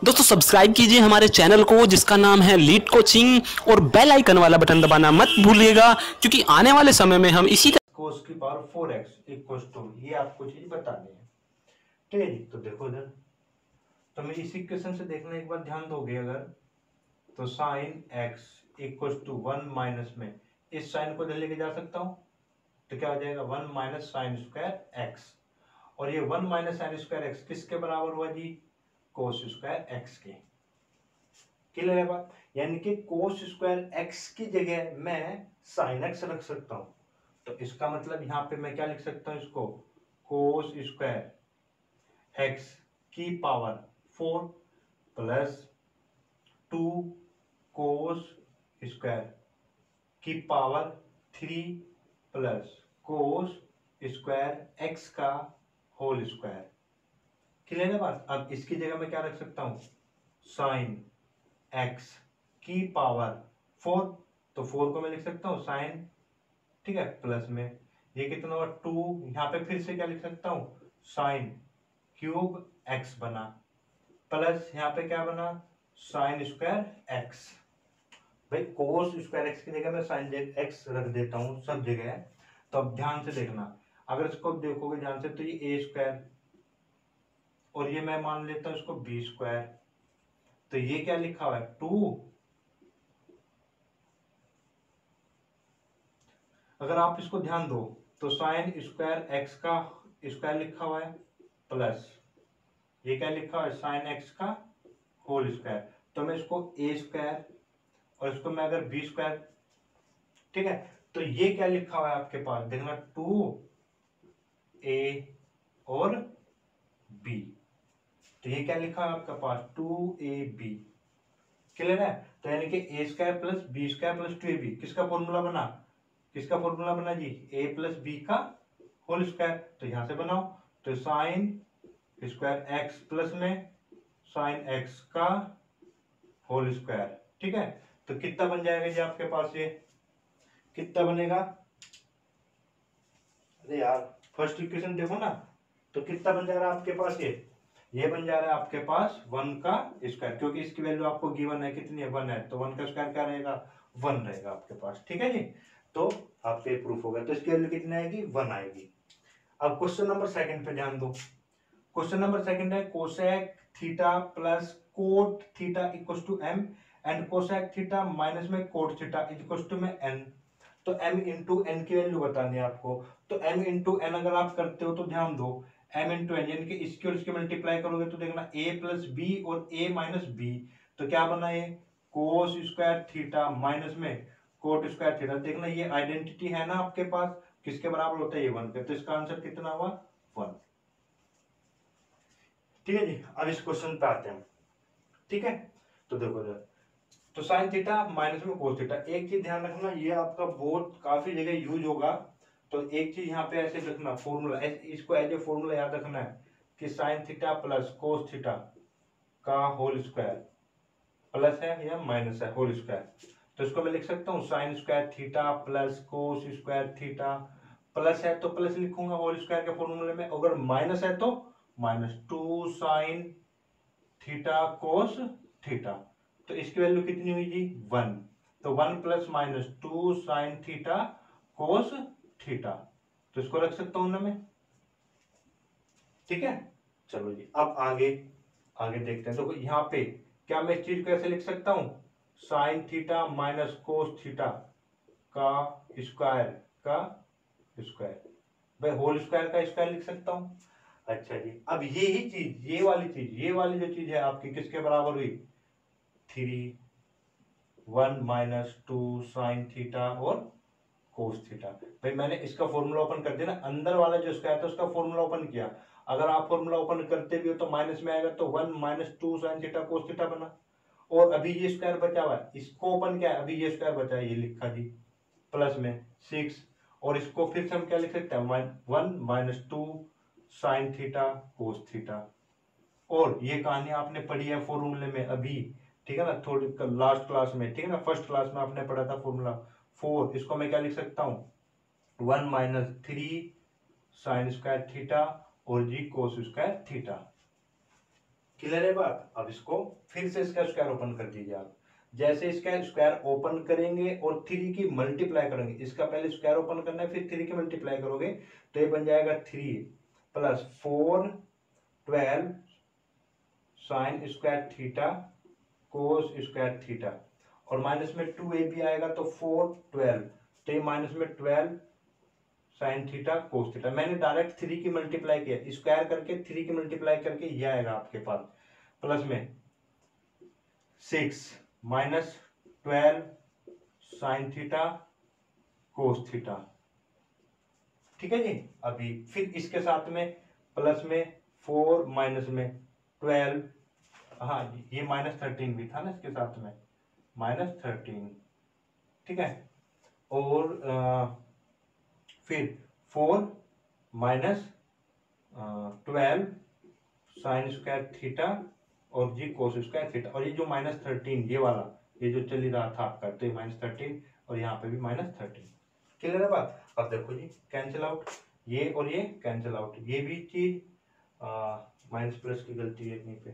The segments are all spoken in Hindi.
दोस्तों सब्सक्राइब कीजिए हमारे चैनल को जिसका नाम है लीड कोचिंग और बेल आइकन वाला बटन दबाना मत भूलिएगा, क्योंकि आने वाले समय में हम इसी कोस की पावर 4x इक्वल्स टू ये आपको चीज बतानी है। ठीक है जी, तो देखो इधर तो मैं इस इक्वेशन से देखना एक बार ध्यान दोगे अगर तो sine x equals to 1 minus में इस साइन को इधर लेके जा सकता हूं तो क्या हो जाएगा 1 माइनस साइन स्क्वायर एक्स। और ये 1 माइनस साइन स्क्वायर एक्स किसके बराबर हुआ जी? कोस स्क्वायर एक्स के। क्लियर है बात? यानी कि कोस स्क्वायर एक्स की जगह मैं साइन एक्स रख सकता हूं। तो इसका मतलब यहां पे मैं क्या लिख सकता हूं इसको? कोस स्क्वायर एक्स की पावर 4 प्लस 2 कोस स्क्वायर की power 3 plus cos square x का होल स्क्वायर। क्लियर है बात? अब इसकी जगह मैं क्या रख सकता हूं? साइन एक्स की पावर 4, तो 4 को मैं लिख सकता हूं साइन, ठीक है, प्लस में ये कितना होगा 2, यहां पे फिर से क्या लिख सकता हूं? साइन क्यूब एक्स बना प्लस यहां पे क्या बना? Sign square x. भाई कोस स्क्वायर एक्स की जगह मैं साइन एक्स रख देता हूं सब जगह। तो अब ध्यान से देखना, अगर इसको देखोगे ध्यान से तो ये ए स्क्वायर और ये मैं मान लेता हूं इसको बी स्क्वायर, तो ये क्या लिखा हुआ है 2। अगर आप इसको ध्यान दो तो साइन स्क्वायर एक्स का स्क्वायर लिखा हुआ है प्लस ये क्या लिखा हुआ है? साइन एक्स का होल स्क्वायर। तो मैं इसको ए स्क्वायर और इसको मैं अगर बी स्क्वायर, ठीक है, तो ये क्या लिखा हुआ है आपके पास देखना 2a और b। तो ये क्या लिखा है आपके पास 2ab। क्लियर है? तो यानी कि a square plus b square plus 2ab किसका फॉर्मूला बना? किसका फॉर्मूला बना जी? a प्लस बी का होल स्क्वायर। तो यहां से बनाओ तो साइन स्क्वायर एक्स प्लस में साइन एक्स का होल स्क्वायर। ठीक है, तो कितना बन जाएगा जी आपके पास? ये कितना बनेगा? अरे यार फर्स्ट इक्वेशन देखो ना, तो कितना बन जा रहा है आपके पास? ये बन जा रहा है आपके पास 1 का स्क्वायर, क्योंकि इसकी वैल्यू आपको गिवन है कितनी है? 1 है, तो 1 का स्क्वायर क्या रहेगा? 1 रहेगा आपके पास। ठीक है जी, तो आपके प्रूफ हो गया। तो इसकी वैल्यू कितनी आएगी? 1 आएगी। अब क्वेश्चन नंबर सेकंड पे ध्यान दो। क्वेश्चन नंबर सेकंड है cosec theta plus cot theta equals to m and cosec theta minus में कोट थीटा इक्वल्स टू में n। तो m इंटू एन की वैल्यू बतानी है आपको। तो m इंटू एन अगर आप करते हो तो ध्यान दो m इंटू एन यानी कि इसकी और इसकी मल्टीप्लाई करोगे तो देखना a प्लस बी और a माइनस बी। तो क्या बना ये? कोस स्क्वायर थीटा माइनस में कोट स्क्वायर थीटा। देखना ये आइडेंटिटी है ना आपके पास, किसके बराबर होता है? ये 1 के। तो इसका आंसर कितना हुआ? 1। ठीक है जी, अब इस क्वेश्चन पे आते हैं। ठीक है, तो देखो जरा, तो साइन थीटा माइनस में कोस थीटा। एक चीज ध्यान रखना, ये आपका बहुत काफी जगह यूज होगा। तो एक चीज यहाँ पे ऐसे रखना, फॉर्मूला इसको एज ए फॉर्मूला याद रखना है कि sine theta plus cos theta का होल स्क्वायर प्लस है या माइनस है होल स्क्वायर। तो इसको मैं लिख सकता हूँ sign square theta plus cos square theta. Plus है तो प्लस लिखूंगा होल स्क्वायर के फॉर्मूले में, अगर माइनस है तो minus 2 sign theta cos theta. तो इसकी वैल्यू कितनी हुई जी? 1। तो 1 plus minus 2 sign theta cos theta. तो इसको रख सकता हूं ना मैं। ठीक है, चलो जी अब आगे आगे देखते हैं। तो यहां पे क्या मैं इस चीज कैसे लिख सकता हूं? Sine theta minus cos theta का स्क्वायर का स्क्वायर, भाई होल स्क्वायर का स्क्वायर लिख सकता हूं। अच्छा जी, अब यही चीज ये वाली जो चीज है आपकी किसके बराबर हुई? 3 1 माइनस 2 साइन थीटा और कोस थीटा। भाई मैंने इसका फॉर्मूला ओपन कर दिया ना, अंदर वाला जो स्क्वायर था उसका फॉर्मूला ओपन किया। अगर आप फॉर्मूला ओपन करते भी हो तो माइनस में आएगा, तो 1 minus 2 sign theta cos theta बना। और अभी ये स्क्वायर बचा हुआ है, इसको ओपन किया, अभी ये स्क्वायर बचा है, ये लिखा जी प्लस में 6। और इसको फिर से हम क्या लिख सकते हैं? 1 minus 2 sign theta cos theta. और ये कहानी आपने पढ़ी है फॉर्मूले में अभी, ठीक है ना, थोड़ी लास्ट क्लास में, ठीक है ना, फर्स्ट क्लास में आपने पढ़ा था फॉर्मूला 4। इसको मैं क्या लिख सकता हूं? 1 माइनस 3 साइन स्क्वायर थीटा और जी कोस स्क्वायर थीटा। क्लियर है बात। अब इसको फिर से इसका स्क्वायर ओपन कर दीजिए आप। जैसे इसका स्क्वायर ओपन करेंगे और 3 की मल्टीप्लाई करेंगे, इसका पहले स्क्वायर ओपन करना है फिर 3 की मल्टीप्लाई करोगे तो ये बन जाएगा 3 plus 4 12 sign square theta cos square theta, और माइनस में 2a भी आएगा तो 4 12, तो ये माइनस में 12 साइन थीटा कोस थीटा। मैंने डायरेक्ट 3 की मल्टीप्लाई किया, स्क्वायर करके 3 की मल्टीप्लाई करके ये आएगा आपके पास प्लस में 6 minus 12 sign theta cos theta. ठीक है जी। अभी फिर इसके साथ में प्लस में 4 माइनस में 12, हाँ ये माइनस 13 भी था ना इसके साथ में, माइनस 13। ठीक है। और फिर 4 माइनस 12 साइन स्क्वायर थीटा और जी कोस स्क्वायर थीटा, और ये जो माइनस 13 ये वाला ये जो चल ही रहा था आपका, तो ये माइनस 13 और यहाँ पे भी माइनस 13। क्लियर है बात। अब देखो जी कैंसिल आउट, ये और ये कैंसिल आउट, ये भी चीज माइनस प्लस की गलती है यहीं पे,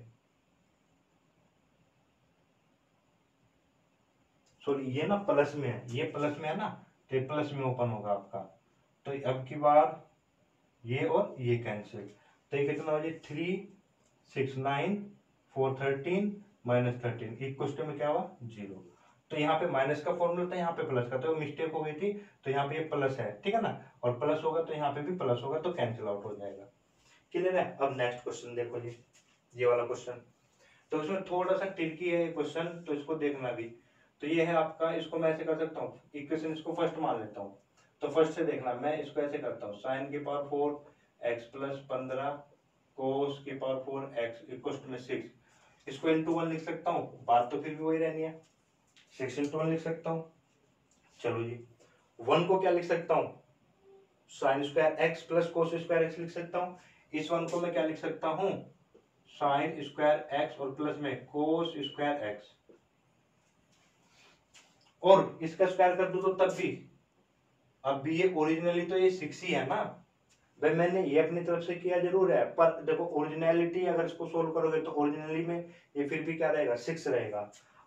सॉरी ये ना प्लस में है, ये प्लस में है ना, तो ये प्लस में ओपन होगा आपका। तो अब की बार ये और ये कैंसिल, तो ये कितना हो जाए 3 6 9 4 13 माइनस 13 इक्वल में क्या हुआ 0। तो यहाँ पे माइनस का फॉर्मूला था, यहाँ पे प्लस का, तो मिस्टेक हो गई थी, तो यहाँ पे ये प्लस है, ठीक है ना, और प्लस होगा तो यहाँ पे भी प्लस होगा, तो कैंसिल आउट हो जाएगा। क्लियर है। अब नेक्स्ट क्वेश्चन देखो जी, ये वाला क्वेश्चन, तो इसमें थोड़ा सा ट्रिकी है क्वेश्चन, तो इसको देखना भी। तो ये है आपका, इसको मैं ऐसे कर सकता हूँ, इक्वेशन इसको फर्स्ट मान लेता हूँ, तो फर्स्ट से देखना, मैं इसको ऐसे करता हूँ, साइन की पावर 4 एक्स प्लस 15 कोस की पावर 4 एक्स इक्वल में 6, इसको इंटू 1 लिख सकता हूँ, बात तो फिर भी वही रहनी है, 6 इंटू 1 लिख सकता हूँ। चलो जी 1 को क्या लिख सकता हूँ, sign square x plus cos square x लिख सकता हूँ। इस 1 को मैं क्या लिख सकता हूँ, साइन स्क्वायर एक्स और प्लस में कोस स्क्वायर एक्स, और इसका स्क्वायर कर दूं तो तब भी, अब भी ये ओरिजिनली तो ये 6 ही है ना भाई, मैंने ये अपनी तरफ से किया जरूर है, पर देखो ओरिजिनलिटी अगर इसको सोल्व करोगे तो ओरिजिनली में ये फिर भी क्या रहेगा 6 रहेगा।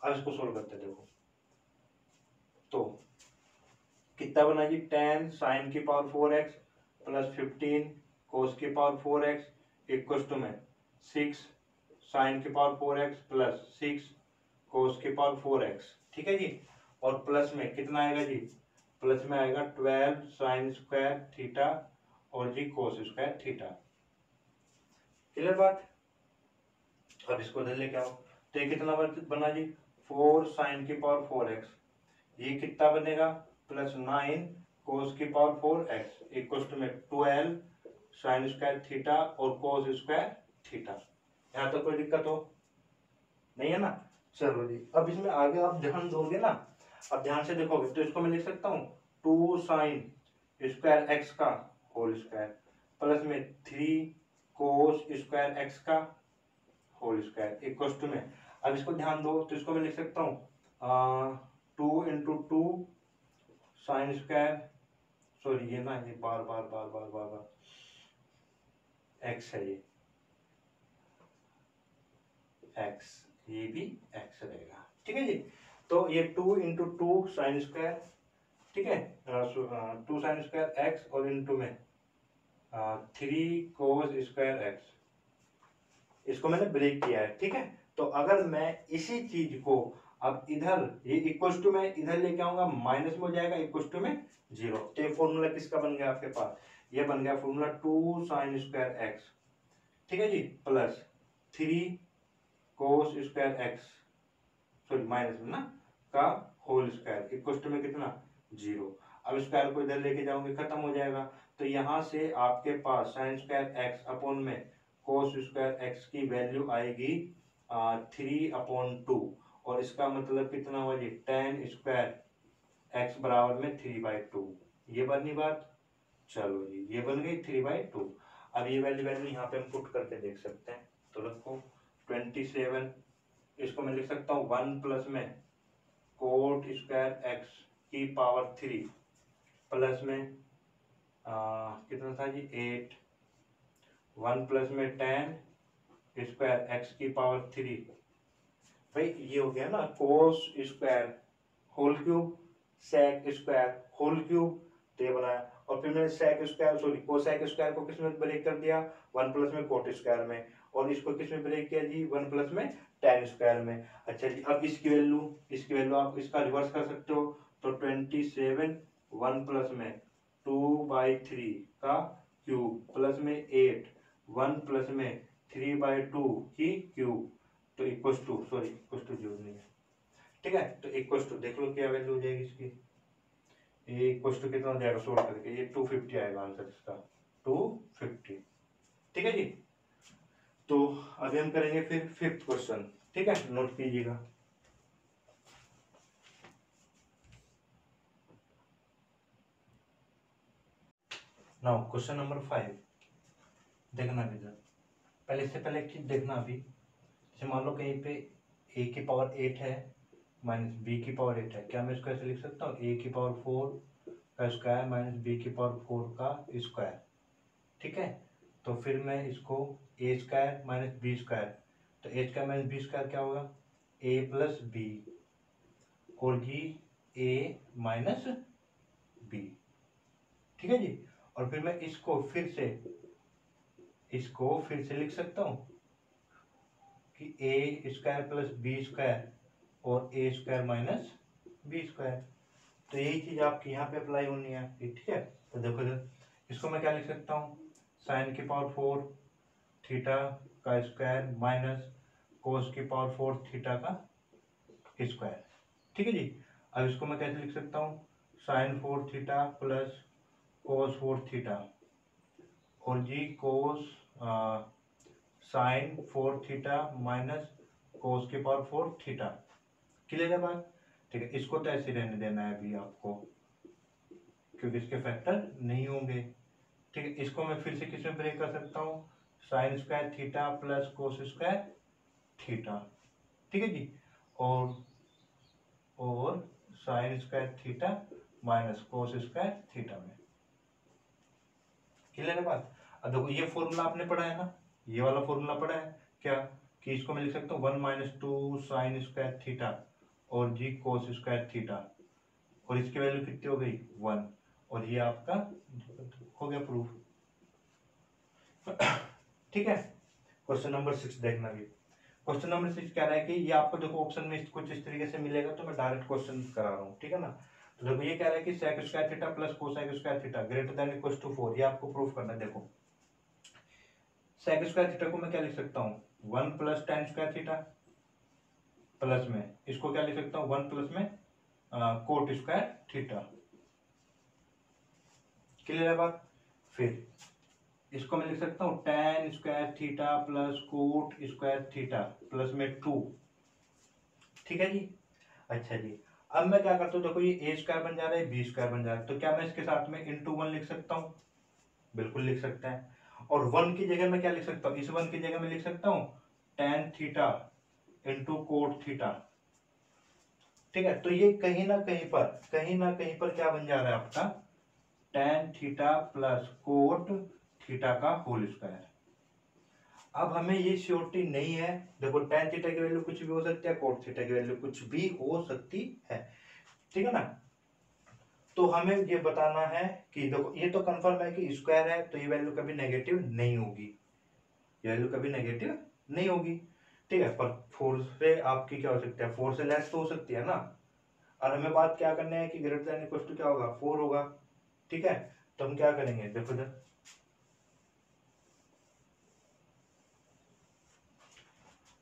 अब इसको सोल्व करते देखो, तो कितना बना जी 10 साइन की पावर 4x प्लस 15 कोस की पावर 4x इक्वल टू में 6 साइन की पावर 4x प्लस 6 कोस की पावर 4x। ठीक है जी, और प्लस में कितना आएगा जी, प्लस में आएगा 12 साइन स्क्वायर थीटा और जी कोस स्क्वायर थीटा। क्लियर बात। अब इसको इधर लेके आओ, तो ये कितना बना जी 4 साइन की पावर 4x, ये कितना बनेगा प्लस 9 कोस की पावर 4x इक्वल टू में 12 साइन स्क्वायर थीटा और कोस स्क्वायर थीटा। यहाँ तो कोई दिक्कत हो नहीं है ना। चलो जी अब इसमें आगे आप ध्यान दोगे ना, अब ध्यान से देखोगे तो इसको मैं लिख सकता हूँ 2 साइन स्क्वायर एक्स का होल स्क्वायर प्लस में 3 कोस स्क्वायर एक्स का होल स्क्वायर इक्वल टू में, अब इसको ध्यान दो तो इसको मैं लिख सकता हूँ 2 इंटू 2 साइन स्क्वायर, सॉरी ये ना ये बार बार बार बार बार बार एक्स है, ये एक्स, ये भी एक्स रहेगा। ठीक है जी, तो ये 2 इंटू 2 साइन स्क्वायर, ठीक है 2 साइन स्क्वायर एक्स और इंटू में 3 कोस स्क्वायर एक्स, इसको मैंने ब्रेक किया है। ठीक है, तो अगर मैं इसी चीज को अब इधर ये इक्वल टू में इधर लेके आऊंगा माइनस में हो जाएगा इक्वल टू में 0, तो ये फॉर्मूला किसका बन गया आपके पास, ये बन गया फॉर्मूला 2 साइन स्क्वायर एक्स, ठीक है जी, plus 3 cos square x, sorry minus में ना का होल स्क्वायर इक्वल टू में कितना 0। अब स्क्वायर को इधर लेके जाओगे खत्म हो जाएगा, तो यहां से आपके पास साइन स्क्वायर एक्स अपॉन में कोस स्क्वायर एक्स की वैल्यू आएगी 3/2, और इसका मतलब कितना हुआ जी 10 स्क्वायर एक्स बराबर में 3/2, ये बनी बात। चलो जी ये बन गई 3/2। अब ये वैल्यू यहाँ पे हम पुट करके देख सकते हैं, तो रखो 27, इसको मैं लिख सकता हूँ 1 प्लस में कोट स्क्वायर एक्स की पावर 3 प्लस में कितना था जी 8, 1 प्लस में 10 स्क्वायर एक्स की पावर 3। भाई ये हो गया ना cos square whole cube sec square whole cube, तो ये बनाया। और फिर मैंने sec square sorry cosec square को किस में ब्रेक कर दिया, 1 प्लस में कोट स्क्वायर में, और इसको किस में ब्रेक किया जी, 1 प्लस में tan स्क्वायर में। अच्छा जी, अब इसकी वैल्यू आप इसका रिवर्स कर सकते हो, तो 27 1 प्लस में 2/3 का क्यूब प्लस में 8 1 प्लस में 3/2 की क्यूब, तो equals to sorry equals to जो नहीं है, ठीक है। तो इक्वल्स टू देख लो क्या वैल्यू हो जाएगी इसकी, ये इक्वल्स टू कितना हो जाएगा सोल्व करके, ये 250 आएगा आंसर इसका 250, ठीक है जी। तो अभी हम करेंगे फिर फिफ्थ क्वेश्चन, ठीक है, नोट कीजिएगा। नाउ क्वेश्चन नंबर 5 देखना अभी जरा, पहले इससे पहले एक चीज देखना अभी, जैसे मान लो कहीं पे a की पावर 8 है माइनस b की पावर 8 है, क्या मैं इसको ऐसे लिख सकता हूँ a की पावर 4 का स्क्वायर माइनस b की पावर 4 का स्क्वायर, ठीक है। तो फिर मैं इसको ए स्क्वायर माइनस बी स्क्वायर, तो ए स्क्वायर माइनस बी स्क्वायर क्या होगा, ए प्लस बी और जी ए माइनस बी, ठीक है जी। और फिर मैं इसको फिर से लिख सकता हूँ कि a square plus b square और ए स्क्वायर माइनस बी स्क्वायर, तो यही चीज आपकी यहाँ पे अप्लाई होनी है, ठीक है। तो देखो इसको मैं क्या लिख सकता हूँ, साइन की पावर 4 थीटा का स्क्वायर माइनस कोस की पावर 4 थीटा का स्क्वायर, ठीक है जी। अब इसको मैं कैसे लिख सकता हूँ, sine 4 theta plus cos 4 theta और जी cos sine 4 theta minus cos की पावर 4 थीटा, क्लियर है बात, ठीक है। इसको तो ऐसे रहने देना है अभी आपको, क्योंकि इसके फैक्टर नहीं होंगे, ठीक है। इसको मैं फिर से किस में ब्रेक कर सकता हूँ, sign square theta plus cos square theta, ठीक है जी, और साइन स्क्वायर थीटा माइनस कोस स्क्वायर थीटा में, क्लियर है बात। अब देखो ये फॉर्मूला आपने पढ़ा है ना, ये वाला फॉर्मूला पढ़ा है क्या, कि इसको मैं लिख सकता हूँ 1 माइनस 2 साइन स्क्वायर थीटा और जी कोस स्क्वायर थीटा, और इसकी वैल्यू कितनी हो गई 1, और ये आपका हो गया प्रूफ, ठीक है। क्वेश्चन नंबर 6 देखना भी, क्वेश्चन नंबर 6 कह रहा है कि ये आपको देखो ऑप्शन में कुछ इस तरीके से मिलेगा, तो मैं डायरेक्ट क्वेश्चन करा रहा हूँ, ठीक है ना। तो देखो ये कह रहा है कि sec square theta plus cosec square theta greater than equal to 4, ये आपको प्रूफ करना है। देखो sec स्क्वायर थीटा को मैं क्या लिख सकता हूँ, 1 plus tan square theta plus में इसको क्या लिख सकता हूँ 1 प्लस में कोट स्क्वायर थीटा, क्लियर है बात। फिर इसको मैं लिख सकता हूँ tan square theta plus coat square theta plus में 2, ठीक है जी। अच्छा जी, अब मैं क्या करता हूँ, देखो ये ए स्क्वायर बन जा रहा है बी स्क्वायर बन जा रहा है, तो क्या मैं इसके साथ में इंटू 1 लिख सकता हूँ, बिल्कुल लिख सकता है। और 1 की जगह मैं क्या लिख सकता हूँ, इस 1 की जगह मैं लिख सकता हूँ tan theta into cot theta, ठीक है। तो ये कहीं ना कहीं पर क्या बन जा रहा है आपका tan theta plus cot theta का होल स्क्वायर। अब हमें ये श्योरिटी नहीं है, देखो tan थीटा की वैल्यू कुछ भी हो सकती है, कोट थीटा की वैल्यू कुछ भी हो सकती है, ठीक है ना। तो हमें ये बताना है कि देखो ये तो कंफर्म है कि स्क्वायर है, तो ये वैल्यू कभी नेगेटिव नहीं होगी, ये वैल्यू कभी नेगेटिव नहीं होगी, ठीक है। पर 4 से आपकी क्या हो सकता है, 4 से लेस तो हो सकती है ना, और हमें बात क्या करना है कि ग्रेटर देन इक्वल टू क्या होगा 4 होगा, ठीक है। तो हम क्या करेंगे, देखो इधर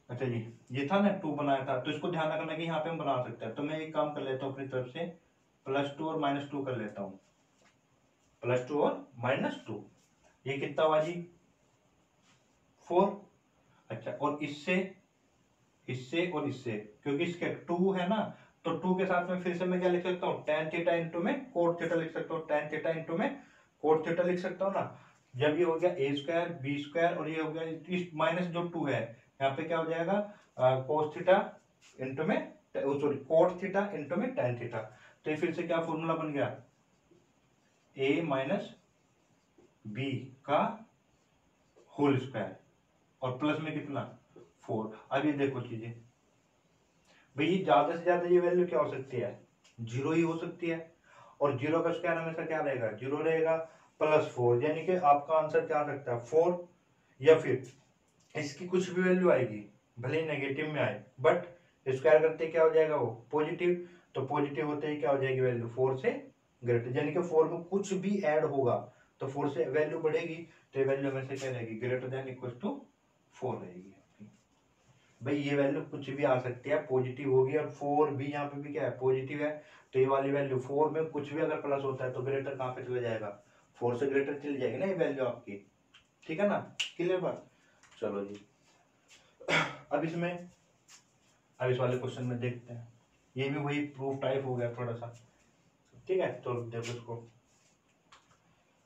अच्छा जी, ये था ना 2 बनाया था, तो इसको ध्यान रखना कि यहाँ पे हम बना सकते हैं, तो मैं एक काम कर लेता हूँ अपनी तरफ से, +2 और -2 कर लेता हूँ, +2 और -2, ये कितना हुआ जी 4। अच्छा, और इससे इससे और इससे, क्योंकि इसके 2 है ना, तो 2 के साथ में फिर से मैं क्या लिख सकता हूँ tan थीटा इंटू में कोट थीटा लिख सकता हूँ, tan थीटा इंटू में कोट थीटा लिख सकता हूँ ना। जब ये हो गया a स्क्वायर बी स्क्वायर और ये हो गया इस माइनस जो 2 है, यहाँ पे क्या हो जाएगा कोस थीटा इंटू में सॉरी कोट थीटा इंटू में tan थीटा, तो ये फिर से क्या फॉर्मूला बन गया a माइनस बी का होल स्क्वायर, और प्लस में कितना 4। अब ये देखो चीजें भाई, ज्यादा से ज्यादा ये वैल्यू क्या हो सकती है, 0 ही हो सकती है, और 0 का स्क्वायर हमेशा क्या रहेगा, 0 रहेगा, +4, यानी कि आपका आंसर क्या आ सकता है 4, या फिर इसकी कुछ भी वैल्यू आएगी, भले ही नेगेटिव में आए, बट स्क्वायर करते क्या हो जाएगा वो पॉजिटिव, तो पॉजिटिव होते ही क्या हो जाएगी वैल्यू 4 से ग्रेटर, यानी कि 4 में कुछ भी ऐड होगा तो 4 से वैल्यू बढ़ेगी, तो ये वैल्यू हमेशा क्या रहेगी, ग्रेटर देन इक्वल टू 4 रहेगी आपकी। भाई ये वैल्यू कुछ भी आ सकती है, पॉजिटिव होगी, और 4 भी यहाँ पे भी क्या है पॉजिटिव है, तो ये वाली वैल्यू 4 में कुछ भी अगर प्लस होता है तो ग्रेटर कहाँ पे चला जाएगा, 4 से ग्रेटर चली जाएगी ना ये वैल्यू आपकी, ठीक है ना, क्लियर बात। चलो जी, अब इस वाले क्वेश्चन में देखते हैं, ये भी वही प्रूफ टाइप हो गया थोड़ा सा, ठीक है। तो देखो इसको,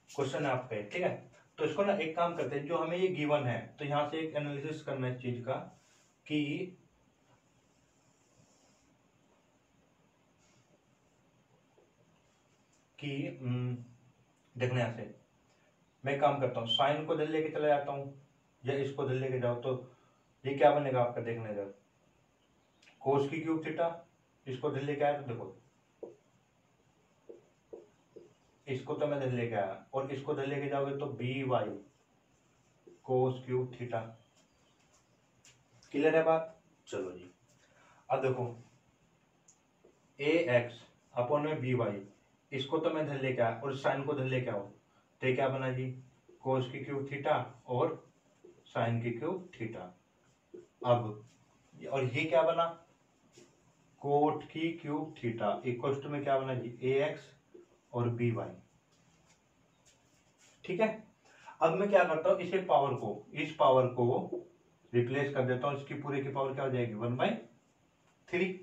क्वेश्चन है आपका, ठीक है। तो इसको ना एक काम करते हैं, जो हमें ये गिवन है तो यहाँ से एक एनालिसिस करना है इस चीज का कि देखने यहाँ से मैं काम करता हूँ, साइन को इधर लेके चला जाता हूँ या इसको इधर लेके जाओ, तो ये क्या बनेगा आपका, देखने इधर कोस की क्यूब थीटा, इसको इधर लेके आया तो देखो इसको तो मैं इधर लेके आया, और इसको इधर लेके जाओगे तो B Y cos cube theta, clear है बात। चलो जी, अब देखो ए एक्स अपॉन में बी वाई, इसको तो मैं इधर लेके आया और साइन को इधर लेके आओ, तो ये क्या बना जी, कोस की क्यूब थीटा और साइन की क्यूब थीटा। अब और ये क्या बना, कोट की क्यूब थीटा इक्वल टू में क्या बना जी, ए एक्स और बी वाई, ठीक है। अब मैं क्या करता हूं, इस पावर को रिप्लेस कर देता हूं, इसकी पूरे की पावर क्या हो जाएगी 1/3,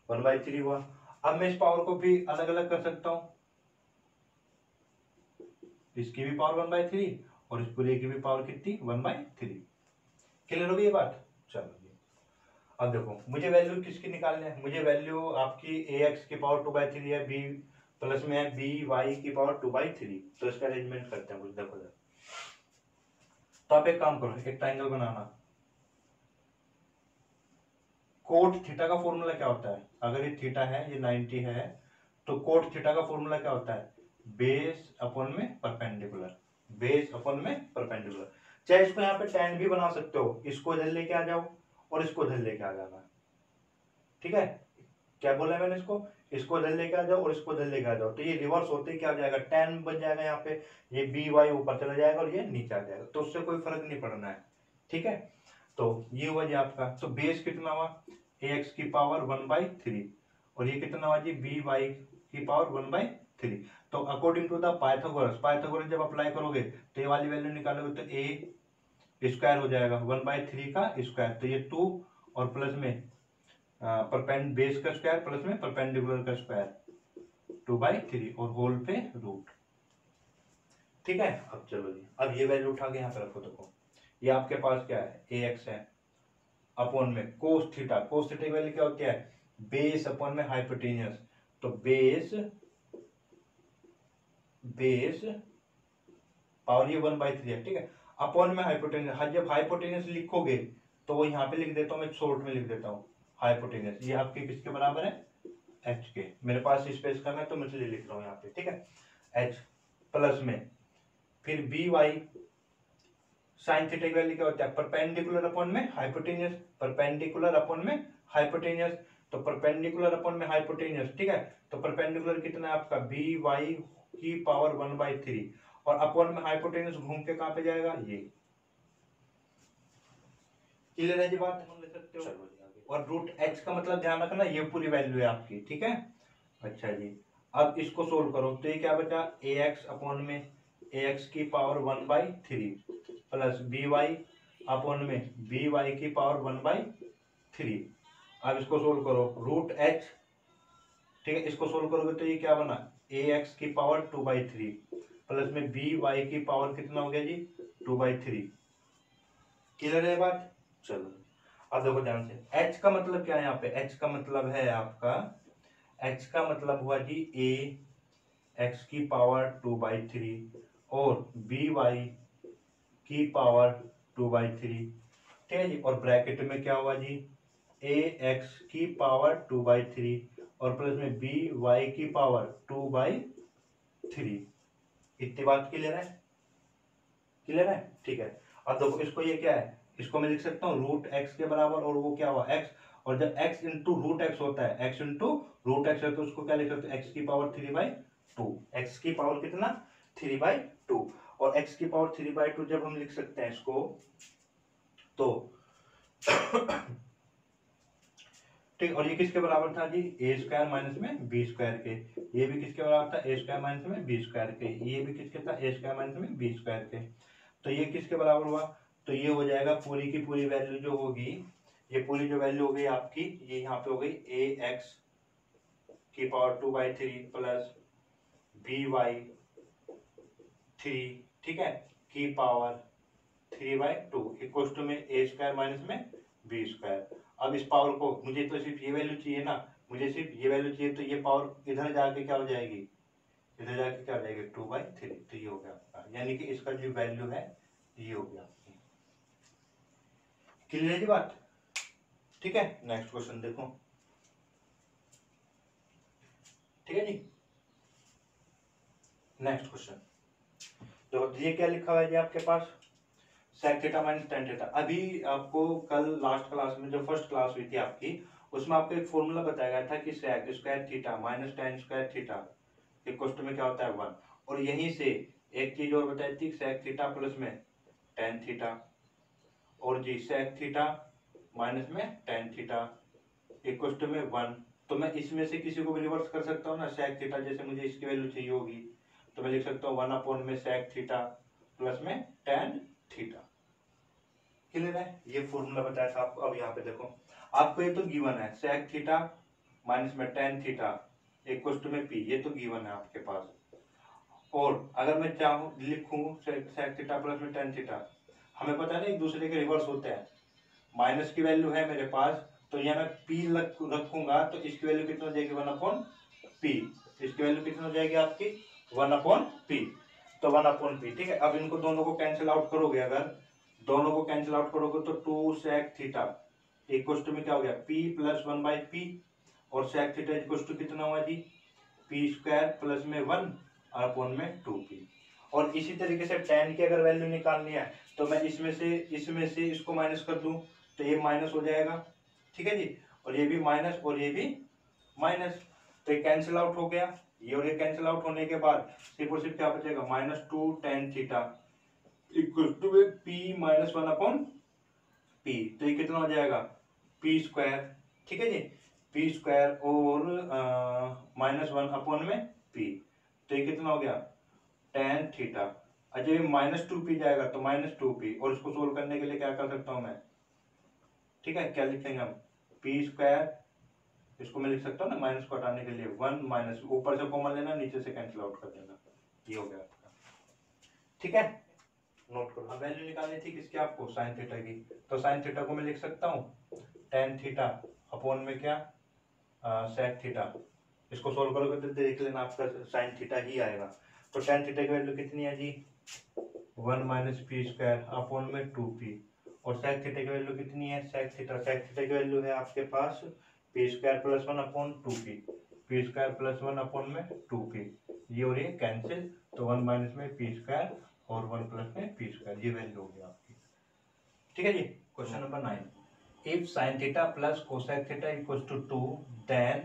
1/3 हुआ। अब मैं इस पावर को भी अलग अलग कर सकता हूं, इसकी भी पावर 1/3 और इस पूरे की भी पावर कितनी 1/3, क्लियर हो गई ये बात। चलो जी, अब देखो मुझे वैल्यू किसकी निकालनी है, मुझे वैल्यू आपकी ए एक्स की पावर 2/3 है, बी प्लस में है बी वाई की पावर 2/3, तो इसका अरेंजमेंट करते हैं कुछ, देखो जरा। तो आप एक काम करो, एक ट्रायंगल बनाना, कोट थीटा का फॉर्मूला क्या होता है, अगर ये थीटा है ये 90 है, तो कोट थीटा का फॉर्मूला क्या होता है, बेस अपॉन में परपेंडिकुलर, बेस अपॉन में परपेंडिकुलर। चाहे इसको यहाँ पे tan भी बना सकते हो, इसको इधर लेके आ जाओ और इसको इधर लेके आ जाना, ठीक है। क्या बोला मैंने, इसको इधर लेके आ जाओ और इसको इधर लेके आ जाओ, तो ये रिवर्स होते ही क्या हो जाएगा, tan बन जाएगा यहाँ पे, ये बी वाई ऊपर चला जाएगा और ये नीचे आ जाएगा, तो उससे कोई फर्क नहीं पड़ना है, ठीक है। तो ये हुआ जी आपका, तो बेस कितना हुआ ए एक्स की पावर 1/3 और ये कितना हुआ जी बी वाई की पावर 1/3। तो अकॉर्डिंग टू द पाइथागोरस जब अप्लाई करोगे तो ये वाली वैल्यू निकालोगे तो ए स्क्वायर हो जाएगा 1/3 का स्क्वायर, तो ये 2 और प्लस में बेस का स्क्वायर प्लस में परपेंडिकुलर का स्क्वायर 2/3 और होल पे रूट, ठीक है। अब चलो जी, अब ये वैल्यू उठा के यहाँ पे रखो, देखो ये आपके पास क्या है ए एक्स है अपॉन में कोस थीटा की वैल्यू क्या होती है, बेस अपॉन में हाइपोटेन्यूस, तो बेस पावर ये 1/3 है, ठीक है, अपॉन में हाइपोटेन्यूस। हाँ, जब हाइपोटेन्यूस लिखोगे तो वो यहाँ पे लिख देता हूँ, मैं शॉर्ट में लिख देता हूँ हाइपोटेन्यूस, ये आपके किसके बराबर है, एच के, मेरे पास स्पेस कम है तो मैं इसलिए लिख रहा हूँ यहाँ पे, ठीक है, एच प्लस में फिर बी वाई साइन थीटा की वैल्यू क्या होता है, परपेंडिकुलर अपॉन में हाइपोटेन्यूस, परपेंडिकुलर अपॉन में हाइपोटेन्यूस, तो परपेंडिकुलर अपॉन में हाइपोटेन्यूस, ठीक है। तो परपेंडिकुलर कितना है आपका बी वाई की पावर 1/3 और अपॉन में हाइपोटेन्यूस घूम के कहां पे जाएगा, ये क्लियर है जी बात, हम ले सकते हो। चलो जी आगे, और रूट एच का मतलब ध्यान रखना ये पूरी वैल्यू है आपकी, ठीक है। अच्छा जी, अब इसको सोल्व करो तो ये क्या बचा, ए एक्स अपॉन में ए एक्स की power 1/3 plus B Y upon में बी वाई की पावर 1/3। अब इसको सोल्व करो, रूट एच, ठीक है, इसको सोल्व करोगे तो ये क्या बना, ए एक्स की पावर 2/3 प्लस में बी वाई की पावर कितना हो गया जी 2/3, क्लियर है बात। चलो अब देखो ध्यान से, एच का मतलब क्या है यहाँ पे, एच का मतलब है आपका, एच का मतलब हुआ जी ए एक्स की पावर 2/3 और बी वाई की पावर 2/3, ठीक है जी। और ब्रैकेट में क्या हुआ जी, ax की पावर 2/3 और प्लस में by की पावर 2/3। इतनी बात क्लियर है, क्लियर है, ठीक है। अब देखो इसको, ये क्या है, इसको मैं लिख सकता हूँ रूट एक्स के बराबर, और वो क्या हुआ x, और जब x इंटू रूट एक्स होता है, x इंटू रूट एक्स है, तो उसको क्या लिख सकते हैं, x की पावर 3/2, x की पावर कितना 3/2, और x की पावर 3/2 जब हम लिख सकते हैं इसको, तो ठीक। और ये किसके बराबर था जी, ए स्क्वायर माइनस में बी स्क्वायर के। ये भी किसके बराबर था, ए स्क्वायर माइनस में बी स्क्वायर के। ये भी किसके था, ए स्क्वायर माइनस में बी स्क्वायर के। तो ये किसके बराबर हुआ, तो ये हो जाएगा पूरी की पूरी वैल्यू जो होगी, ये पूरी जो वैल्यू हो गई आपकी, ये यहाँ पे हो गई ए एक्स की पावर 2/3 प्लस बी वाई 3, ठीक है, की पावर 3/2 इक्वल टू में ए स्क्वायर माइनस में बी स्क्वायर। अब इस पावर को, मुझे तो सिर्फ ये वैल्यू चाहिए ना, मुझे सिर्फ ये वैल्यू चाहिए, तो ये पावर इधर जाके क्या हो जाएगी, इधर जाके क्या हो जाएगी 2/3। तो ये हो गया आपका, यानी कि इसका जो वैल्यू है ये हो गया आपकी। क्लियर है जी बात, ठीक है। नेक्स्ट क्वेश्चन देखो, ठीक है जी। नेक्स्ट क्वेश्चन तो ये क्या लिखा हुआ है जी आपके पास, sec theta minus tan theta. अभी आपको कल लास्ट क्लास में जो फर्स्ट क्लास हुई थी आपकी, उसमें आपको एक फॉर्मूला बताया गया था कि sec square theta minus tan square theta equal to में क्या होता है 1। और यहीं से एक चीज और बताई थी, sec थीटा प्लस में tan थीटा, और जी sec थीटा माइनस में tan थीटा इक्वल टू में 1। तो मैं इसमें से किसी को भी रिवर्स कर सकता हूँ ना, sec थीटा जैसे मुझे इसकी वैल्यू चाहिए होगी, तो मैं लिख सकता हूँ 1 में sec थीटा प्लस में tan थीटा। क्लियर है, ये फॉर्मूला बताया था आपको। अब यहाँ पे देखो, आपको ये तो गिवन है sec थीटा माइनस में tan थीटा इक्वल टू में p, ये तो गिवन है आपके पास। और अगर मैं चाहूँ लिखूं sec थीटा प्लस में tan थीटा, हमें पता है ना एक दूसरे के रिवर्स होते हैं। माइनस की वैल्यू है मेरे पास, तो यहाँ मैं p रखूंगा, तो इसकी वैल्यू कितना हो जाएगी 1/p। इसकी वैल्यू कितना हो जाएगी आपकी 1/p, तो 1/p, ठीक है। अब इनको दोनों को कैंसिल आउट करोगे, अगर दोनों को कैंसिल आउट करोगे तो 2 sec थीटा इक्वल टू में क्या हो गया p प्लस 1/p, और sec थीटा इक्वल टू कितना हुआ जी p स्क्वायर प्लस में 1/2p। और इसी तरीके से tan की अगर वैल्यू निकालनी है, तो मैं इसमें से इसको माइनस कर दूं, तो ये माइनस हो जाएगा, ठीक है जी। और ये भी माइनस और ये भी माइनस, तो ये कैंसिल आउट हो गया, ये और ये कैंसिल आउट होने के बाद सिर्फ और सिर्फ क्या बचेगा -2 tan theta equal to p minus 1/p। तो ये कितना हो जाएगा p स्क्वायर, ठीक है जी, p स्क्वायर और -1/p, तो ये कितना हो गया tan थीटा। अच्छा ये -2p जाएगा तो -2p, और इसको सोल्व करने के लिए क्या कर सकता हूँ मैं, ठीक है, क्या लिखेंगे हम p स्क्वायर, इसको मैं लिख सकता हूँ ना माइनस को हटाने के लिए 1 माइनस, ऊपर से कॉमन लेना, नीचे से कैंसिल आउट कर देना, ये हो गया आपका, ठीक है। नोट करो। अब वैल्यू निकालनी थी किसकी आपको, साइन थीटा की, तो साइन थीटा को मैं लिख सकता हूँ tan थीटा अपॉन में क्या sec थीटा। इसको सोल्व करोगे तो देख लेना आपका साइन थीटा ही आएगा। तो tan थीटा की वैल्यू कितनी है जी 1 - p स्क्वायर अपॉन में 2p, और sec थीटा की वैल्यू कितनी है, sec थीटा की वैल्यू है आपके पास p square plus 1/2p, p square plus 1/2p, ये और ये कैंसिल, तो 1 माइनस में p स्क्वायर और 1 प्लस में p स्क्वायर, ये वैल्यू हो गई आपकी, ठीक है जी। Question number 9, if sin theta plus cosec theta equals to 2, then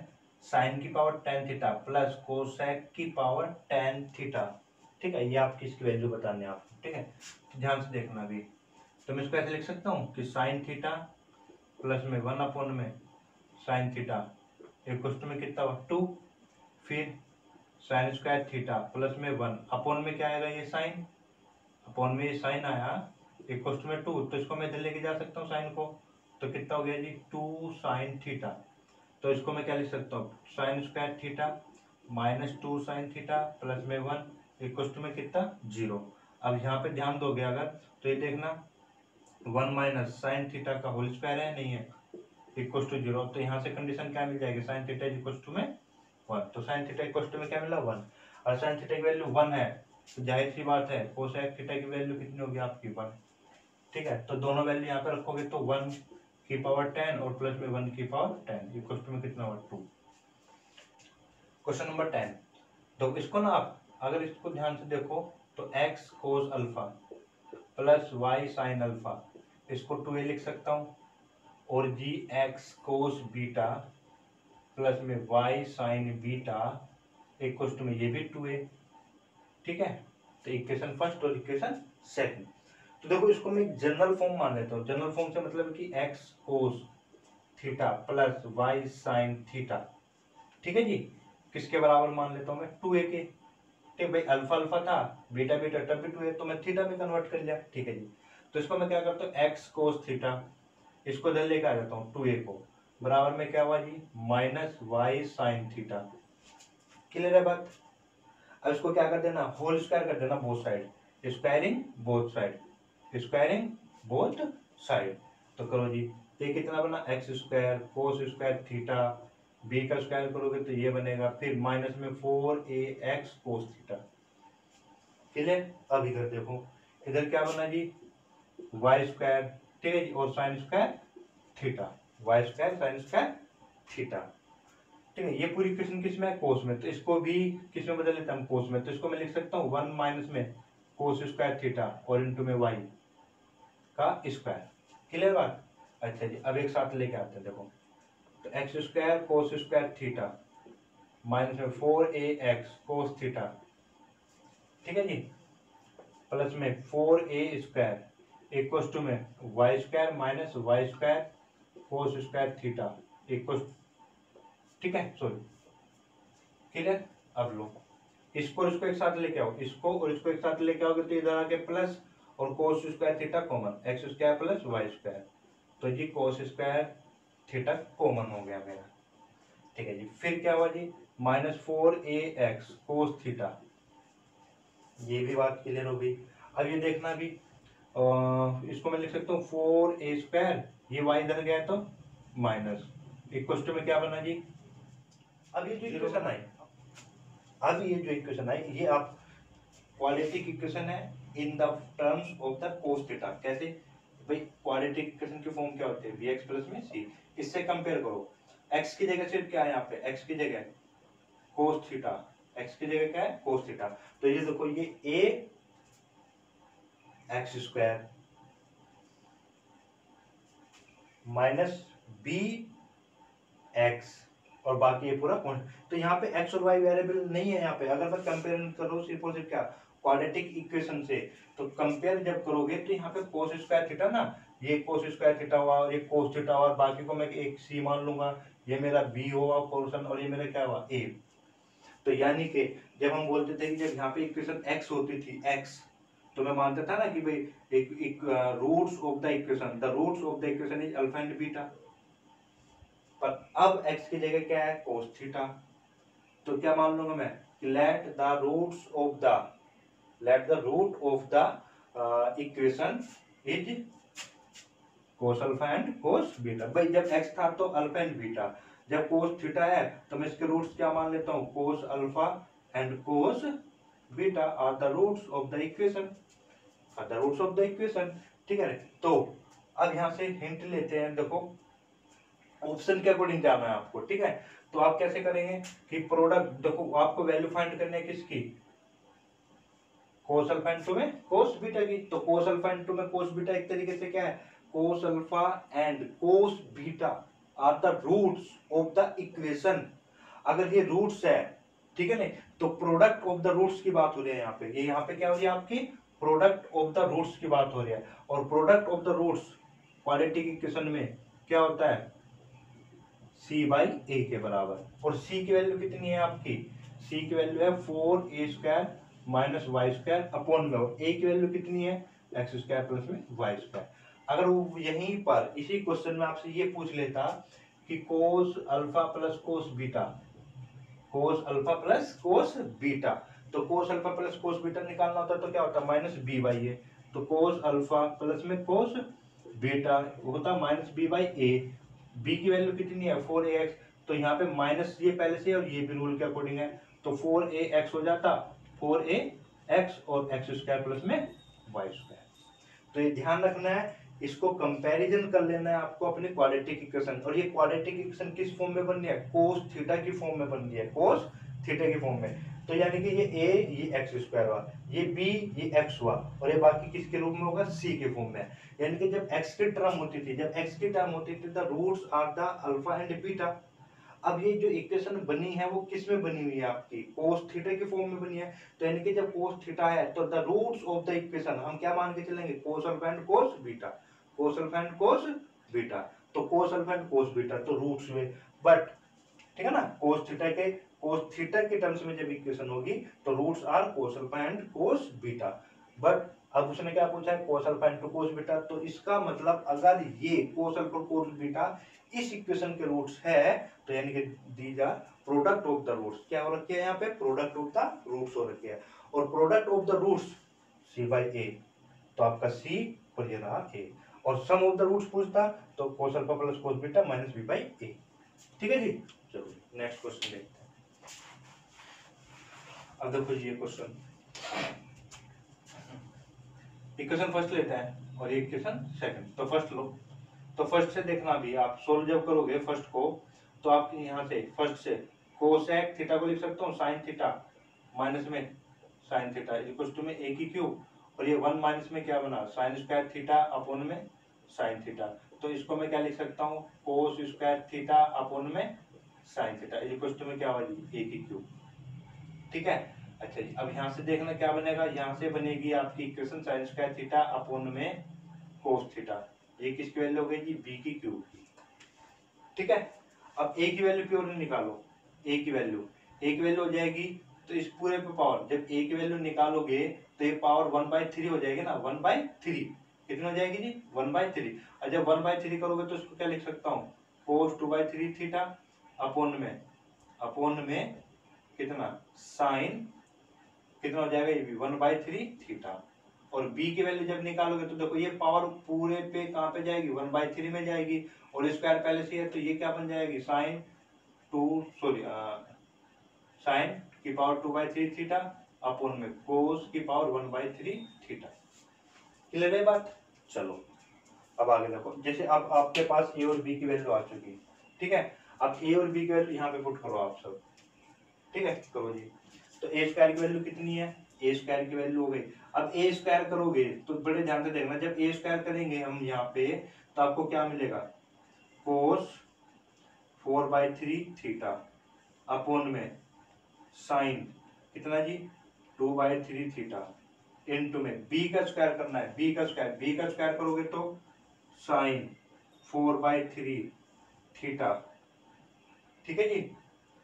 sin की power tan theta plus cosec की पावर tan थीटा, ठीक है। ये आपकी इसकी वैल्यू बताने आपको, ठीक है, तो ध्यान से देखना अभी। तो मैं इसको ऐसे लिख सकता हूँ कि sin थीटा प्लस में 1 में sin थीटा इक्वल्स टू में कितना हुआ 2, फिर sin स्क्वायर थीटा प्लस में 1 अपॉन में क्या आएगा, ये sin अपॉन में ये साइन आया इक्वल टू में 2, तो इसको मैं इधर लेके जा सकता हूँ साइन को, तो कितना हो गया जी 2 sin थीटा। तो इसको मैं क्या लिख सकता हूँ sin square theta -2 sin theta plus में 1 इक्वल टू में कितना 0। अब यहाँ पे ध्यान दोगे अगर, तो ये देखना 1 माइनस साइन थीटा का होल स्क्वायर है, नहीं है, इक्वल टू 0। तो यहाँ से कंडीशन क्या मिल जाएगी, साइन थीटा इक्वल टू में 1, तो साइन थीटा इक्वल टू में क्या मिला 1, और साइन थीटा की वैल्यू 1 है, तो जाहिर सी बात है कोसेक थीटा की वैल्यू कितनी होगी आपकी 1, ठीक है, तो दोनों वैल्यू यहाँ पे रखोगे तो 1 की पावर 10 और प्लस में 1 की पावर 10 इक्वल टू में कितना हुआ 2। क्वेश्चन नंबर 10, तो इसको ना आप अगर इसको ध्यान से देखो तो x cos alpha plus y sine alpha, इसको 2a लिख सकता हूँ, और जी x कोस बीटा प्लस में y sine beta equal to में ये भी 2a। ठीक है, तो इक्वेशन फर्स्ट और इक्वेशन सेकंड। तो देखो इसको मैं एक जनरल फॉर्म मान लेता हूँ। जनरल फॉर्म से मतलब कि x cos theta plus y sine theta, ठीक है जी, किसके बराबर मान लेता हूँ मैं 2a के। ठीक भाई, अल्फा अल्फा था, बीटा बीटा तब भी 2a, तो मैं थीटा में कन्वर्ट कर लिया। ठीक है जी, तो इसको मैं क्या करता हूँ x कोस थीटा, इसको इधर लेकर आ जाता हूँ 2a को, बराबर में क्या हुआ जी minus y sine theta. Clear है बात। अब इसको क्या कर देना, होल स्क्वायर कर देना both side, squaring both side, squaring both side. तो करो जी, ये कितना बना X square cos square theta, B का स्क्वायर करोगे तो ये बनेगा, फिर माइनस में 4ax कोस थीटा। क्लियर। अब इधर देखो, इधर क्या बना जी वाई स्क्वायर, ठीक है जी, और sine square theta, Y square sine square theta. ठीक है, ये पूरी इक्वेशन किस में है कोस में, तो इसको भी किस में बदल लेते हैं हम कोस में, तो इसको मैं लिख सकता हूँ 1 माइनस में कोस स्क्वायर थीटा और इनटू में वाई का स्क्वायर। क्लियर बात। अच्छा जी, अब एक साथ लेके आते हैं, देखो तो x square cos square theta minus में 4ax कोस थीटा, ठीक है जी, प्लस में 4a स्क्वायर इक्वल टू में Y square minus Y square cos square theta equal, ठीक है सॉरी। क्लियर। अब लो इसको और इसको एक साथ लेके आओ, इसको और इसको एक साथ लेके आओगे तो इधर आके प्लस और cos square theta common, X square plus Y square, तो जी कोस स्क्वायर थीटा कॉमन हो गया मेरा। ठीक है जी, फिर क्या हुआ जी माइनस 4ax कोस थीटा, ये भी बात क्लियर हो गई। अब ये देखना भी इसको मैं लिख सकता हूँ 4a स्क्वायर, ये y इधर गया तो माइनस इक्वल टू में क्या बना जी, अब ये जो इक्वेशन आई, अब ये जो इक्वेशन आई ये आप क्वाड्रेटिक इक्वेशन है in the terms of the cos theta. कैसे भाई, क्वाड्रेटिक इक्वेशन की फॉर्म क्या होती है bx प्लस में c, इससे कंपेयर करो, x की जगह सिर्फ क्या है यहाँ पे, x की जगह कोस थीटा, x की जगह क्या है कोस थीटा, तो ये देखो ये a x square minus b x और बाकी ये पूरा पॉइंट, तो यहाँ पे x और y वेरिएबल नहीं है यहाँ पे। अगर मैं कंपेयर करूँ सिर्फ और सिर्फ क्या क्वाड्रेटिक इक्वेशन से, तो कंपेयर जब करोगे तो यहाँ पे कोस स्क्वायर थीटा ना, ये कोस स्क्वायर थीटा हुआ और ये कोस थीटा हुआ, बाकी को मैं एक c मान लूंगा, ये मेरा b हुआ पोर्शन और ये मेरा क्या हुआ a। तो यानी कि जब हम बोलते थे कि जब यहाँ पे इक्वेशन x होती थी x, तो मैं मानता था ना कि भाई एक roots of the equation, the roots of the equation is alpha and beta, पर अब x की जगह क्या है cos थीटा, तो क्या मान लूंगा मैं कि let the root of the equation is cos alpha and cos beta. भाई जब x था तो अल्फा एंड बीटा, जब cos थीटा है तो मैं इसके रूट्स क्या मान लेता हूँ cos alpha and cos beta are the roots of the equation, ठीक है। तो अब यहाँ से हिंट लेते हैं, देखो ऑप्शन के अकॉर्डिंग जाना है आपको, ठीक है। तो आप कैसे करेंगे कि प्रोडक्ट, देखो आपको वैल्यू फाइंड करनी है किसकी, कोस अल्फा इनटू में कोस बीटा की, तो कोस अल्फा इनटू में कोस बीटा एक तरीके से क्या है cos alpha and cos beta are the roots of the equation. अगर ये रूट्स है, ठीक है, नहीं तो प्रोडक्ट ऑफ द रूट्स की बात हो रही है यहाँ पे, ये यहाँ पे क्या हो रही है आपकी प्रोडक्ट ऑफ द रूट्स की बात हो रही है, और product of the roots quadratic equation में क्या होता है c बाई a के बराबर, और c की वैल्यू कितनी है आपकी, c की वैल्यू है 4a square minus Y square upon में, और a की वैल्यू कितनी है एक्स स्क्वायर प्लस में वाई स्क्वायर। अगर वो यहीं पर इसी क्वेश्चन में आपसे ये पूछ लेता कि cos alpha plus cos beta, cos alpha plus cos beta, तो cos alpha plus cos beta निकालना होता तो क्या होता माइनस बी बाई ए, तो कोस अल्फा प्लस में कोस बीटा होता minus B by A, B की वैल्यू कितनी है 4ax, तो यहाँ पे माइनस ये पहले से और ये भी रूल के अकॉर्डिंग है, तो 4ax हो जाता 4ax और एक्स स्क्वायर प्लस में वाई स्क्वायर। तो ये ध्यान रखना है, इसको कंपैरिजन कर लेना है आपको अपने क्वाड्रेटिक इक्वेशन। और ये क्वाड्रेटिक इक्वेशन किस फॉर्म में बन रही है, कोस थीटा की फॉर्म में बन रही है, कोस थीटा की फॉर्म में। तो यानी कि ये a ये एक्स स्क्वायर हुआ, ये b ये x हुआ, और ये बाकी किसके रूप में होगा, c के फॉर्म में। यानी कि जब x की टर्म होती थी, जब x की टर्म होती थी the roots are the alpha and beta. अब ये जो इक्वेशन बनी है वो किस में बनी हुई है आपकी, कोस थीटा की फॉर्म में बनी है। तो यानी कि जब कोस थीटा है तो the roots of the equation हम क्या मान के चलेंगे, cos alpha and cos beta, cos alpha and cos beta. तो cos alpha and cos beta तो रूट्स हुए, बट ठीक है ना, कोस थीटा के टर्म्स में जब इक्वेशन होगी तो roots are cos alpha and cos beta. But अब उसने क्या पूछा है, cos alpha into cos beta. तो इसका मतलब अगर ये कोस अल्फा कोस बीटा इस इक्वेशन के रूट्स है तो यानी कि these are product of the roots. क्या हो रखे है यहाँ पे, प्रोडक्ट ऑफ द रूट्स हो रखे है। और product of the roots c by a, तो आपका c और ये रहा a। और सम ऑफ द रूट्स पूछता तो cos alpha plus cos beta minus b by a। ठीक है जी, चलो नेक्स्ट क्वेश्चन देखते हैं। अब देखो ये क्वेश्चन, इक्वेशन फर्स्ट लेते हैं और ये इक्वेशन सेकंड। तो फर्स्ट लो, तो फर्स्ट से देखना भी, आप सोल्व जब करोगे फर्स्ट को तो आप यहाँ से फर्स्ट से कोसेक थीटा को लिख सकता हूँ साइन थीटा माइनस में साइन थीटा इक्वल टू में a की क्यूब, और ये 1 माइनस में क्या बना, साइन स्क्वायर थीटा अपॉन में साइन थीटा। तो इसको मैं क्या लिख सकता हूँ, कोस स्क्वायर थीटा अपॉन में साइन थीटा इक्वल टू में क्या होगी, a की क्यूब। ठीक है, अच्छा जी, अब यहाँ से देखना क्या बनेगा, यहाँ से बनेगी आपकी equation sign square theta upon में कोस थीटा। ये किसकी वैल्यू हो गई जी, b की क्यूब की। ठीक है, अब a की वैल्यू प्योर निकालो, a की वैल्यू हो जाएगी, तो इस पूरे पे पावर, जब a की वैल्यू निकालोगे तो ये पावर 1/3 हो जाएगी ना, 1/3 कितनी हो जाएगी जी, 1/3। और जब 1/3 करोगे तो इसको क्या लिख सकता हूँ, कोस 2/3 थीटा अपॉन में कितना साइन कितना हो जाएगा, ये भी 1/3 थीटा। और b की वैल्यू जब निकालोगे तो देखो ये पावर पूरे पे कहाँ पे जाएगी, 1/3 में जाएगी, और स्क्वायर पहले से है तो ये क्या बन जाएगी, साइन की पावर 2/3 थीटा अपॉन में कोस की पावर 1/3 थीटा। क्लियर है बात। चलो अब आगे देखो, जैसे अब आपके पास a और b की वैल्यू आ चुकी, ठीक है। अब a और b की वैल्यू यहाँ पे पुट करो आप सब, ठीक है, करो जी। तो a स्क्वायर की वैल्यू कितनी है, a स्क्वायर की वैल्यू हो गई। अब a स्क्वायर करोगे तो बड़े ध्यान से देखना, जब a स्क्वायर करेंगे हम यहाँ पे तो आपको क्या मिलेगा, कोस 4/3 थीटा अपॉन में साइन कितना जी 2/3 थीटा इनटू में b का स्क्वायर करना है, b का स्क्वायर करोगे तो साइन 4/3 थीटा। ठीक है जी,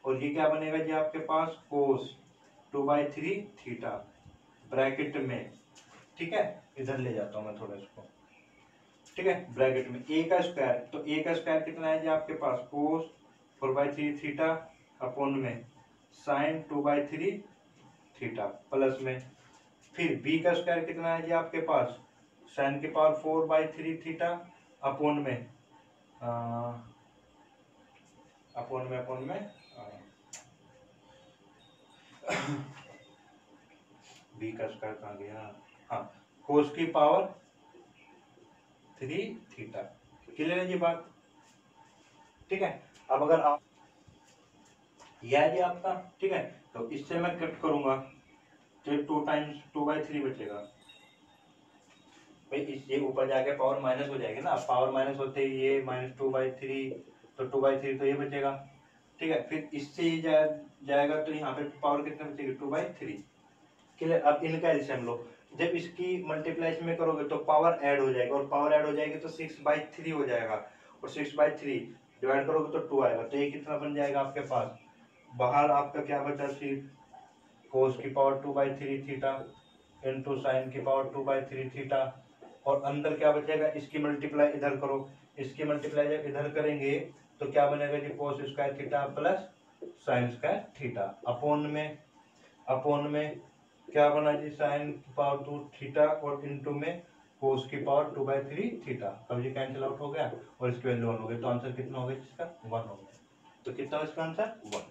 और ये क्या बनेगा जी आपके पास, कोस 2/3 थीटा ब्रैकेट में। ठीक है, इधर ले जाता हूं मैं थोड़ा इसको, ठीक है, ब्रैकेट में a का स्क्वायर, तो a का स्क्वायर कितना है जी आपके पास, कोस 4/3 थीटा अपॉन में साइन 2/3 थीटा प्लस में फिर b का स्क्वायर कितना है जी आपके पास, साइन की पावर 4/3 थीटा अपॉन में b का स्क्वायर कहाँ गया, हाँ, कोस की पावर 3 थीटा। क्लियर है जी बात। ठीक है, अब अगर आप यह है जी आपका, ठीक है, तो इससे मैं कट करूंगा तो 2 टाइम्स 2/3 बचेगा भाई, इस ये ऊपर जाके पावर माइनस हो जाएगी ना, पावर माइनस होते ही ये -2/3, तो 2/3 तो ये बचेगा। ठीक है, फिर इससे ये जाएगा तो यहाँ पे पावर कितना बचेगी, 2/3। क्लियर, अब इनका एलसीएम लो, जब इसकी मल्टीप्लाई में करोगे तो पावर ऐड हो जाएगा, और पावर ऐड हो जाएगी तो 6/3 हो जाएगा, और 6/3 डिवाइड करोगे तो 2 आएगा, तो ये कितना बन जाएगा आपके पास, बाहर आपका क्या बचा, फिर कोस की पावर 2/3 थीटा इनटू साइन की पावर 2/3 थीटा, और अंदर क्या बचेगा, इसकी मल्टीप्लाई इधर करो, इसकी मल्टीप्लाई जब इधर करेंगे तो क्या बनेगा जी, cos square theta plus sine square theta upon में क्या बना जी, साइन की पावर 2 थीटा और इनटू में कोस की पावर 2/3 थीटा। अब ये कैंसिल आउट हो गया और इसकी वैल्यू 1 हो गई, तो आंसर कितना हो गया इसका, 1 हो गया। तो कितना इसका आंसर, 1।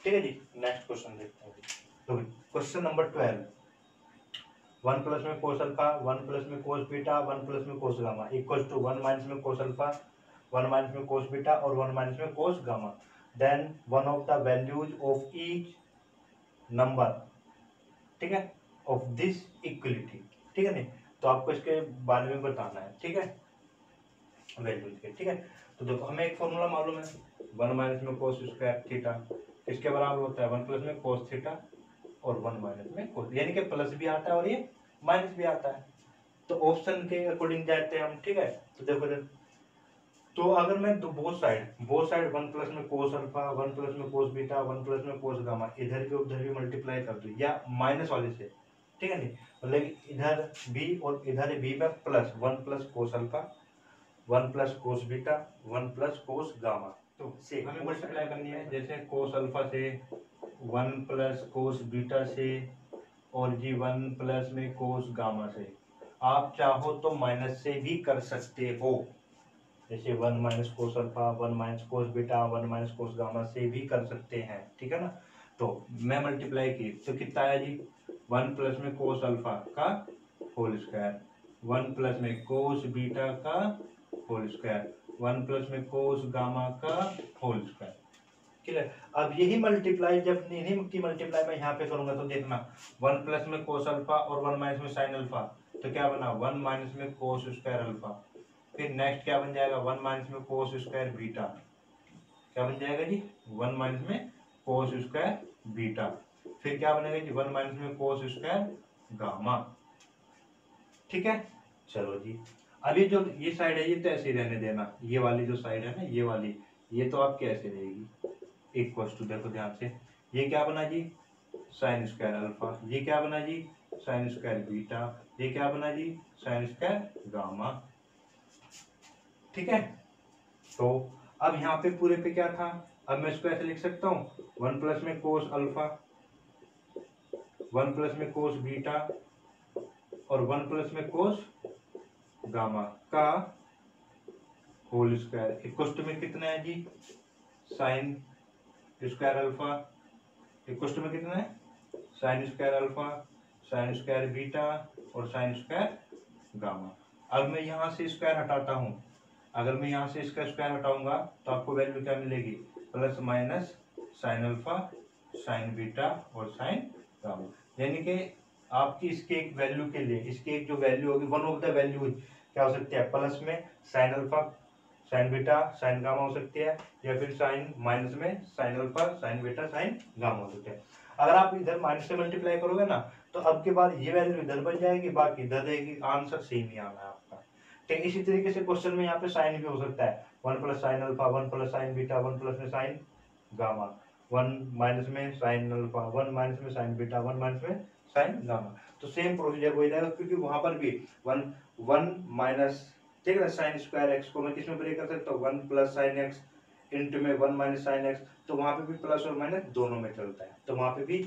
ठीक है जी, नेक्स्ट क्वेश्चन देखते हैं। तो क्वेश्चन नंबर 12, 1 प्लस में कोस अल्फा, 1 प्लस में कोस बीटा, 1 प्लस में cos gamma equal to 1 minus में कोस अल्फा, 1 माइनस में कोस बीटा और 1 माइनस में cos gamma. Then one of the values of each number, ठीक है, ऑफ दिस इक्वलिटी, ठीक है नहीं, तो आपको इसके बारे में बताना है, ठीक है, वैल्यूज के, ठीक है। तो देखो हमें एक फॉर्मूला मालूम है, 1 माइनस में कोस स्क्वायर थीटा किसके बराबर होता है, 1 प्लस में कोस थीटा और 1 माइनस में कोस, यानी कि प्लस भी आता है और ये माइनस भी आता है। तो ऑप्शन के अकॉर्डिंग जाते हैं हम, ठीक है। तो देखो तो अगर मैं बोथ साइड 1 प्लस में कोस अल्फा, 1 प्लस में कोस बीटा, 1 प्लस में कोस गामा इधर भी उधर भी मल्टीप्लाई कर दूं या माइनस वाले से, ठीक है नहीं, मतलब इधर बी और इधर बी में plus 1 plus cos alpha, 1 plus cos beta, 1 plus cos gamma, तो से हमें मल्टीप्लाई करनी है, जैसे कोस अल्फा से 1 प्लस कोस बीटा से और जी 1 प्लस में कोस गामा से। आप चाहो तो माइनस से भी कर सकते हो, जैसे 1 minus cos alpha, 1 minus cos beta, 1 minus cos gamma से भी कर सकते हैं, ठीक है ना। तो मैं मल्टीप्लाई की तो कितना आया जी, 1 प्लस में कोस अल्फा का होल स्क्वायर, 1 प्लस में कोस बीटा का होल स्क्वायर, 1 प्लस में कोस गामा का होल स्क्वायर, क्लियर। अब यही मल्टीप्लाई जब इन्हीं की मल्टीप्लाई मैं यहाँ पे करूंगा तो देखना 1 प्लस में कोस अल्फा और 1 माइनस में साइन अल्फा, तो क्या बना 1 माइनस में कोस स्क्वायर अल्फा, फिर नेक्स्ट क्या बन जाएगा 1 माइनस में कोस स्क्वायर बीटा, क्या बन जाएगा जी 1 माइनस में कोस स्क्वायर बीटा, फिर क्या बनेगा जी 1 माइनस में कोस स्क्वायर गामा, ठीक है। चलो जी अभी जो ये साइड है ये तो ऐसे ही रहने देना, ये वाली जो साइड है ना ये वाली, ये तो आपके ऐसे रहेगी इक्वल टू, देखो ध्यान से, ये क्या बना जी साइन स्क्वायर अल्फा, ये क्या बना जी साइन स्क्वायर बीटा, ये क्या बना जी साइन स्क्वायर गामा, ठीक है। तो अब यहाँ पे पूरे पे क्या था, अब मैं इसको ऐसे लिख सकता हूँ 1 प्लस में कोस अल्फा, 1 प्लस में कोस बीटा और 1 प्लस में कोस गामा का होल स्क्वायर इक्वल में कितना है जी साइन स्क्वायर अल्फा, इक्वल में कितना है sine square alpha, sine square beta और साइन स्क्वायर गामा। अब मैं यहाँ से स्क्वायर हटाता हूँ, अगर मैं यहाँ से इसका स्क्वायर हटाऊंगा तो आपको वैल्यू क्या मिलेगी plus minus sine alpha, sign beta और साइन गामा, यानी कि आपकी इसके एक वैल्यू के लिए इसकी एक जो वैल्यू होगी वन ऑफ द वैल्यू क्या हो सकती है, प्लस में sine alpha, sign beta, sign gamma हो सकती है, या फिर साइन माइनस में sine alpha, sign beta, sign gamma हो सकते हैं। अगर आप इधर माइनस से मल्टीप्लाई करोगे ना तो अब के बाद ये वैल्यू इधर बन जाएगी, बाकी इधर रहेगी, आंसर सेम ही आना है आपका, ठीक है। इसी तरीके से क्वेश्चन में यहाँ पे साइन भी हो सकता है 1 plus sine alpha, 1 plus sign beta, 1 plus में साइन गामा, 1 माइनस में साइन अल्फा, 1 माइनस में साइन बीटा, 1 माइनस में साइन गामा, तो सेम प्रोसीजर वही रहेगा, क्योंकि वहां पर भी 1 माइनस, ठीक है, साइन स्क्वायर एक्स को मैं किसमें ब्रेक कर सकता हूँ 1 प्लस साइन एक्स इंटू में 1 माइनस साइन एक्स, तो वहां पे भी प्लस और माइनस दोनों में चलता है, तो वहां पे भी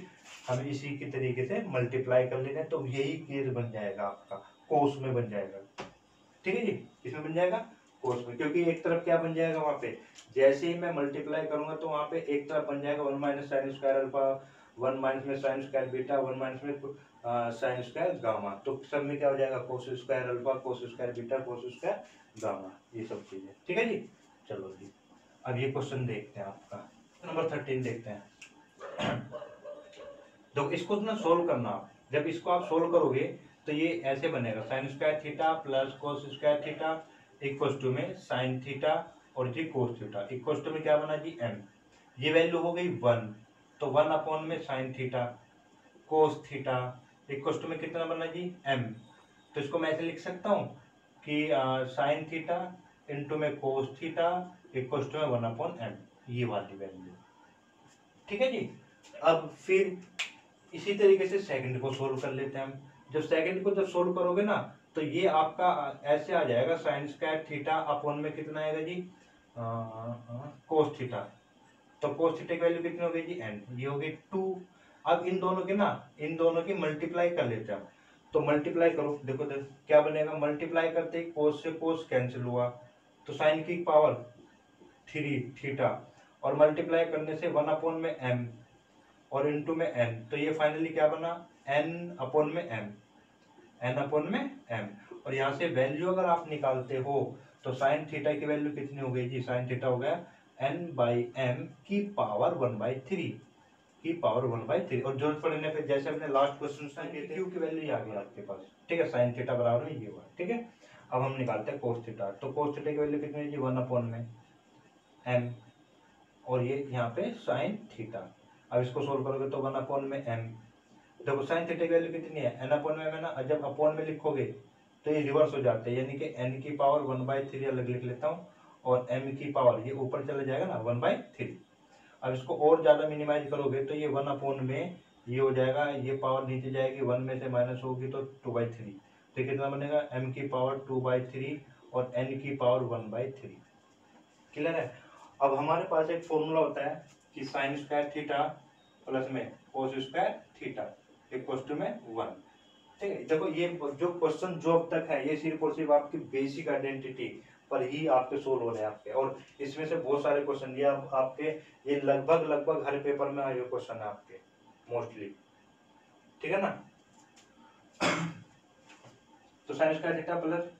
हम इसी के तरीके से मल्टीप्लाई कर लेते हैं, तो यही केस बन जाएगा आपका कोस में बन जाएगा, ठीक है जी, किसमें बन जाएगा कोस में, क्योंकि एक तरफ क्या बन जाएगा वहां पे जैसे ही मैं मल्टीप्लाई करूंगा तो वहां पे एक तरफ बन जाएगा 1 minus sine square alpha, 1 minus में साइन स्क्वायर बीटा, 1 माइनस में साइन स्क्वायर गामा, तो सब में क्या हो जाएगा cos square alpha, cos square beta, cos square gamma, ये सब चीजें, ठीक है जी। चलो जी अब ये क्वेश्चन देखते हैं आपका नंबर 13 देखते हैं। तो इसको ना सोल्व करना, जब इसको आप सोल्व करोगे तो ये ऐसे बनेगा sine square theta plus cos square theta equal to में साइन थीटा और जी कोस थीटा इक्वल टू में क्या बना जी m, ये वैल्यू हो गई 1, तो 1 अपॉन में sine theta cos theta equal to में कितना बना जी m, तो इसको मैं ऐसे लिख सकता हूँ कि साइन थीटा इंटू में कोस थीटा इक्वल टू में 1 अपॉन m, ये वाली वैल्यू, ठीक है जी। अब फिर इसी तरीके से सेकंड को सोल्व कर लेते हैं हम, जब सेकंड को जब सोल्व करोगे ना तो ये आपका ऐसे आ जाएगा साइन स्क्वायर थीटा अपॉन में कितना आएगा जी कोस थीटा, तो कोस थीटा की वैल्यू कितनी हो गई जी n, ये हो गई 2। अब इन दोनों की मल्टीप्लाई कर लेते हैं, तो मल्टीप्लाई करो, देखो क्या बनेगा, मल्टीप्लाई करते ही कोस से कोस कैंसिल हुआ, तो साइन की पावर 3 थीटा और मल्टीप्लाई करने से 1 अपॉन में m और इनटू में n, तो ये फाइनली क्या बना n अपॉन में m, एन अपॉन में एम। और यहाँ से वैल्यू अगर आप निकालते हो तो साइन थीटा की वैल्यू कितनी हो गई जी, साइन थीटा हो गया एन बाई एम की पावर 1/3 की पावर 1/3। और जरूरत पड़ने पे जैसे अपने लास्ट क्वेश्चन में क्यू की वैल्यू आ गई आपके पास, ठीक है, साइन थीटा बराबर में ये हुआ, ठीक है। अब हम निकालते हैं कोस थीटा। तो कोस थीटा की वैल्यू कितनी है जी, 1 अपॉन में एम, और ये यहाँ पे साइन थीटा। अब इसको सोल्व करोगे तो 1 अपॉन में एम। देखो साइन थीटा की वैल्यू कितनी है, एन अपॉन में है ना, जब अपॉन में लिखोगे तो ये रिवर्स हो जाते हैं, यानी कि एन की पावर 1/3 अलग लिख लेता हूँ, और एम की पावर ये ऊपर चला जाएगा ना 1/3। अब इसको और ज्यादा मिनिमाइज करोगे तो ये 1 अपॉन में ये हो जाएगा, ये पावर नीचे जाएगी, 1 में से माइनस होगी तो 2/3। तो कितना बनेगा, m की पावर 2/3 और n की पावर 1/3। क्लियर है। अब हमारे पास एक फॉर्मूला होता है कि साइन स्क्वायर थीटा प्लस में cos square theta equal to में 1। ठीक है, देखो ये जो क्वेश्चन जो अब तक है ये सिर्फ और सिर्फ आपकी बेसिक आइडेंटिटी पर ही आपके सोल्व हो रहे हैं आपके, और इसमें से बहुत सारे क्वेश्चन ये आपके ये लगभग हर पेपर में आए हुए क्वेश्चन है आपके मोस्टली, ठीक है ना। तो साइन स्क्वायर थीटा प्लस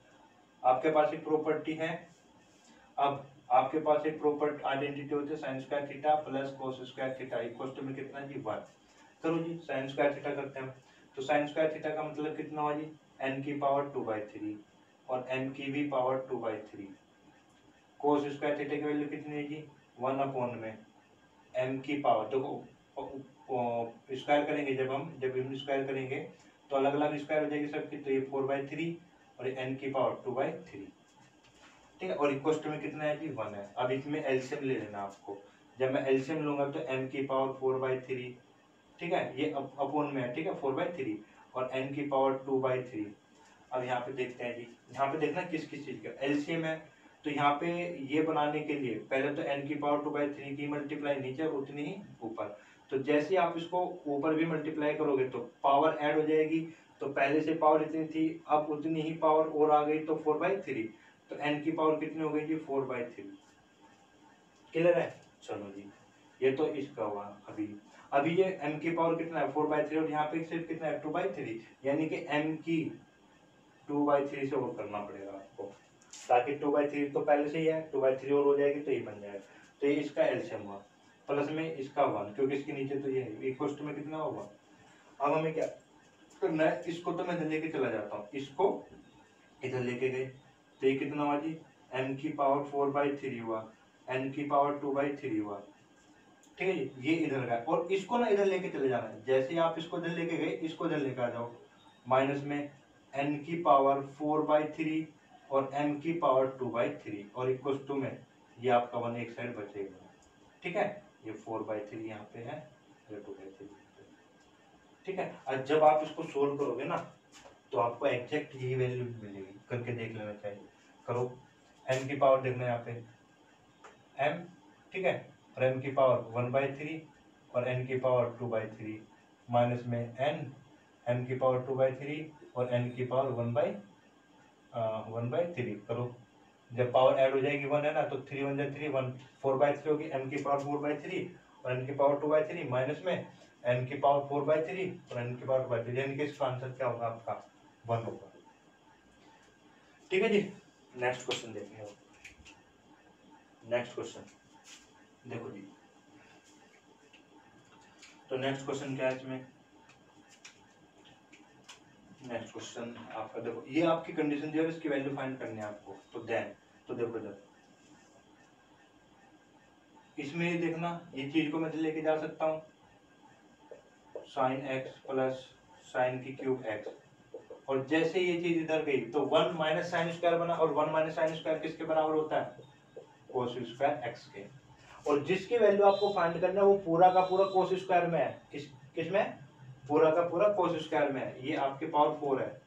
आपके पास एक प्रॉपर्टी है, अब आपके पास एक प्रॉपर्टी आइडेंटिटी होती है sine square theta plus cos square theta equal to में कितना जी 1। करो जी साइन स्क्वायर थीटा करते हैं। तो साइन स्क्वायर थीटा का मतलब कितना हुआ जी, n की पावर 2/3 और m की भी पावर 2/3। कोस स्क्वायर थीटा की वैल्यू कितनी है जी, 1 अपॉन में m की पावर, देखो स्क्वायर करेंगे जब हम स्क्वायर करेंगे तो अलग अलग स्क्वायर हो जाएगी सबकी, तो ये 4/3 और n की पावर 2/3, ठीक है। और इक्वल टू में कितना है जी 1 है। अब इसमें एलसीएम ले लेना आपको, जब मैं एलसीएम लूंगा तो m की पावर 4/3, ठीक है, ये अपॉन में है, ठीक है 4/3 और n की पावर 2/3। अब यहाँ पे देखते हैं जी, यहाँ पे देखना किस किस चीज का एलसीएम है। तो यहाँ पे ये बनाने के लिए पहले तो n की पावर 2/3 की मल्टीप्लाई नीचे उतनी ही ऊपर, तो जैसे ही आप इसको ऊपर भी मल्टीप्लाई करोगे तो पावर ऐड हो जाएगी, तो पहले से पावर इतनी थी अब उतनी ही पावर और आ गई तो 4/3, तो n की पावर कितनी हो गई जी 4/3। क्लियर है, चलो जी ये तो इसका हुआ। अभी ये m की पावर कितना है 4/3 और यहाँ पे सिर्फ कितना है 2/3, यानी कि m की 2/3 से और करना पड़ेगा आपको, ताकि 2/3 तो पहले से ही है, 2/3 और हो जाएगी तो ये बन जाएगा। तो ये इसका एलसीएम हुआ प्लस में इसका 1, क्योंकि इसके नीचे तो ये है इक्वल टू में कितना होगा। अब हमें क्या करना है, इसको तो मैं इधर लेके चला जाता हूँ, इसको इधर लेके गए तो ये कितना हुआ जी, m की पावर 4/3 हुआ, n की पावर 2/3 हुआ, ठीक है जी, ये इधर का। और इसको ना इधर लेके चले जाना है, जैसे ही आप इसको इधर लेके गए इसको इधर लेके आ जाओ, माइनस में n की पावर 4/3 और m की पावर 2/3 और इक्वल टू में ये आपका 1 एक साइड बचेगा, ठीक है, ये 4/3 यहाँ पे है, ये 2/3, ठीक है। और जब आप इसको सोल्व करोगे ना तो आपको एग्जैक्ट यही वैल्यू मिलेगी, करके देख लेना चाहिए। करो, m की पावर देखना यहाँ पे m, ठीक है, और m की पावर 1/3 और n की पावर 2/3, माइनस में n, m की पावर 2/3 और n की पावर 1/3 करो। जब पावर ऐड हो जाएगी 1 है ना, तो 3 1 3 1 4/3 होगी, m की पावर 4/3 और n की पावर 2/3, माइनस में n की पावर 4/3 और n की पावर 2/3, यानी कि इसका आंसर क्या होगा आपका 1 होगा, ठीक है जी। नेक्स्ट क्वेश्चन देखते हैं। नेक्स्ट क्वेश्चन देखो जी, तो नेक्स्ट क्वेश्चन क्या है इसमें, नेक्स्ट क्वेश्चन आपका देखो, ये आपकी कंडीशन दी है, इसकी वैल्यू फाइंड करनी है आपको। तो देन तो देखो जब इसमें ये देखना, ये चीज को मैं लेके जा सकता हूँ साइन x प्लस साइन की क्यूब x, और जैसे ये चीज इधर गई तो 1 माइनस साइन स्क्वायर बना, और 1 माइनस साइन स्क्वायर किसके बराबर होता है, कोस स्क्वायर x के। और जिसकी वैल्यू आपको फाइंड करना है वो पूरा का पूरा कोस स्क्वायर में है, किसमें, पूरा का पूरा कोस स्क्वायर में है। ये आपके पावर 4 है,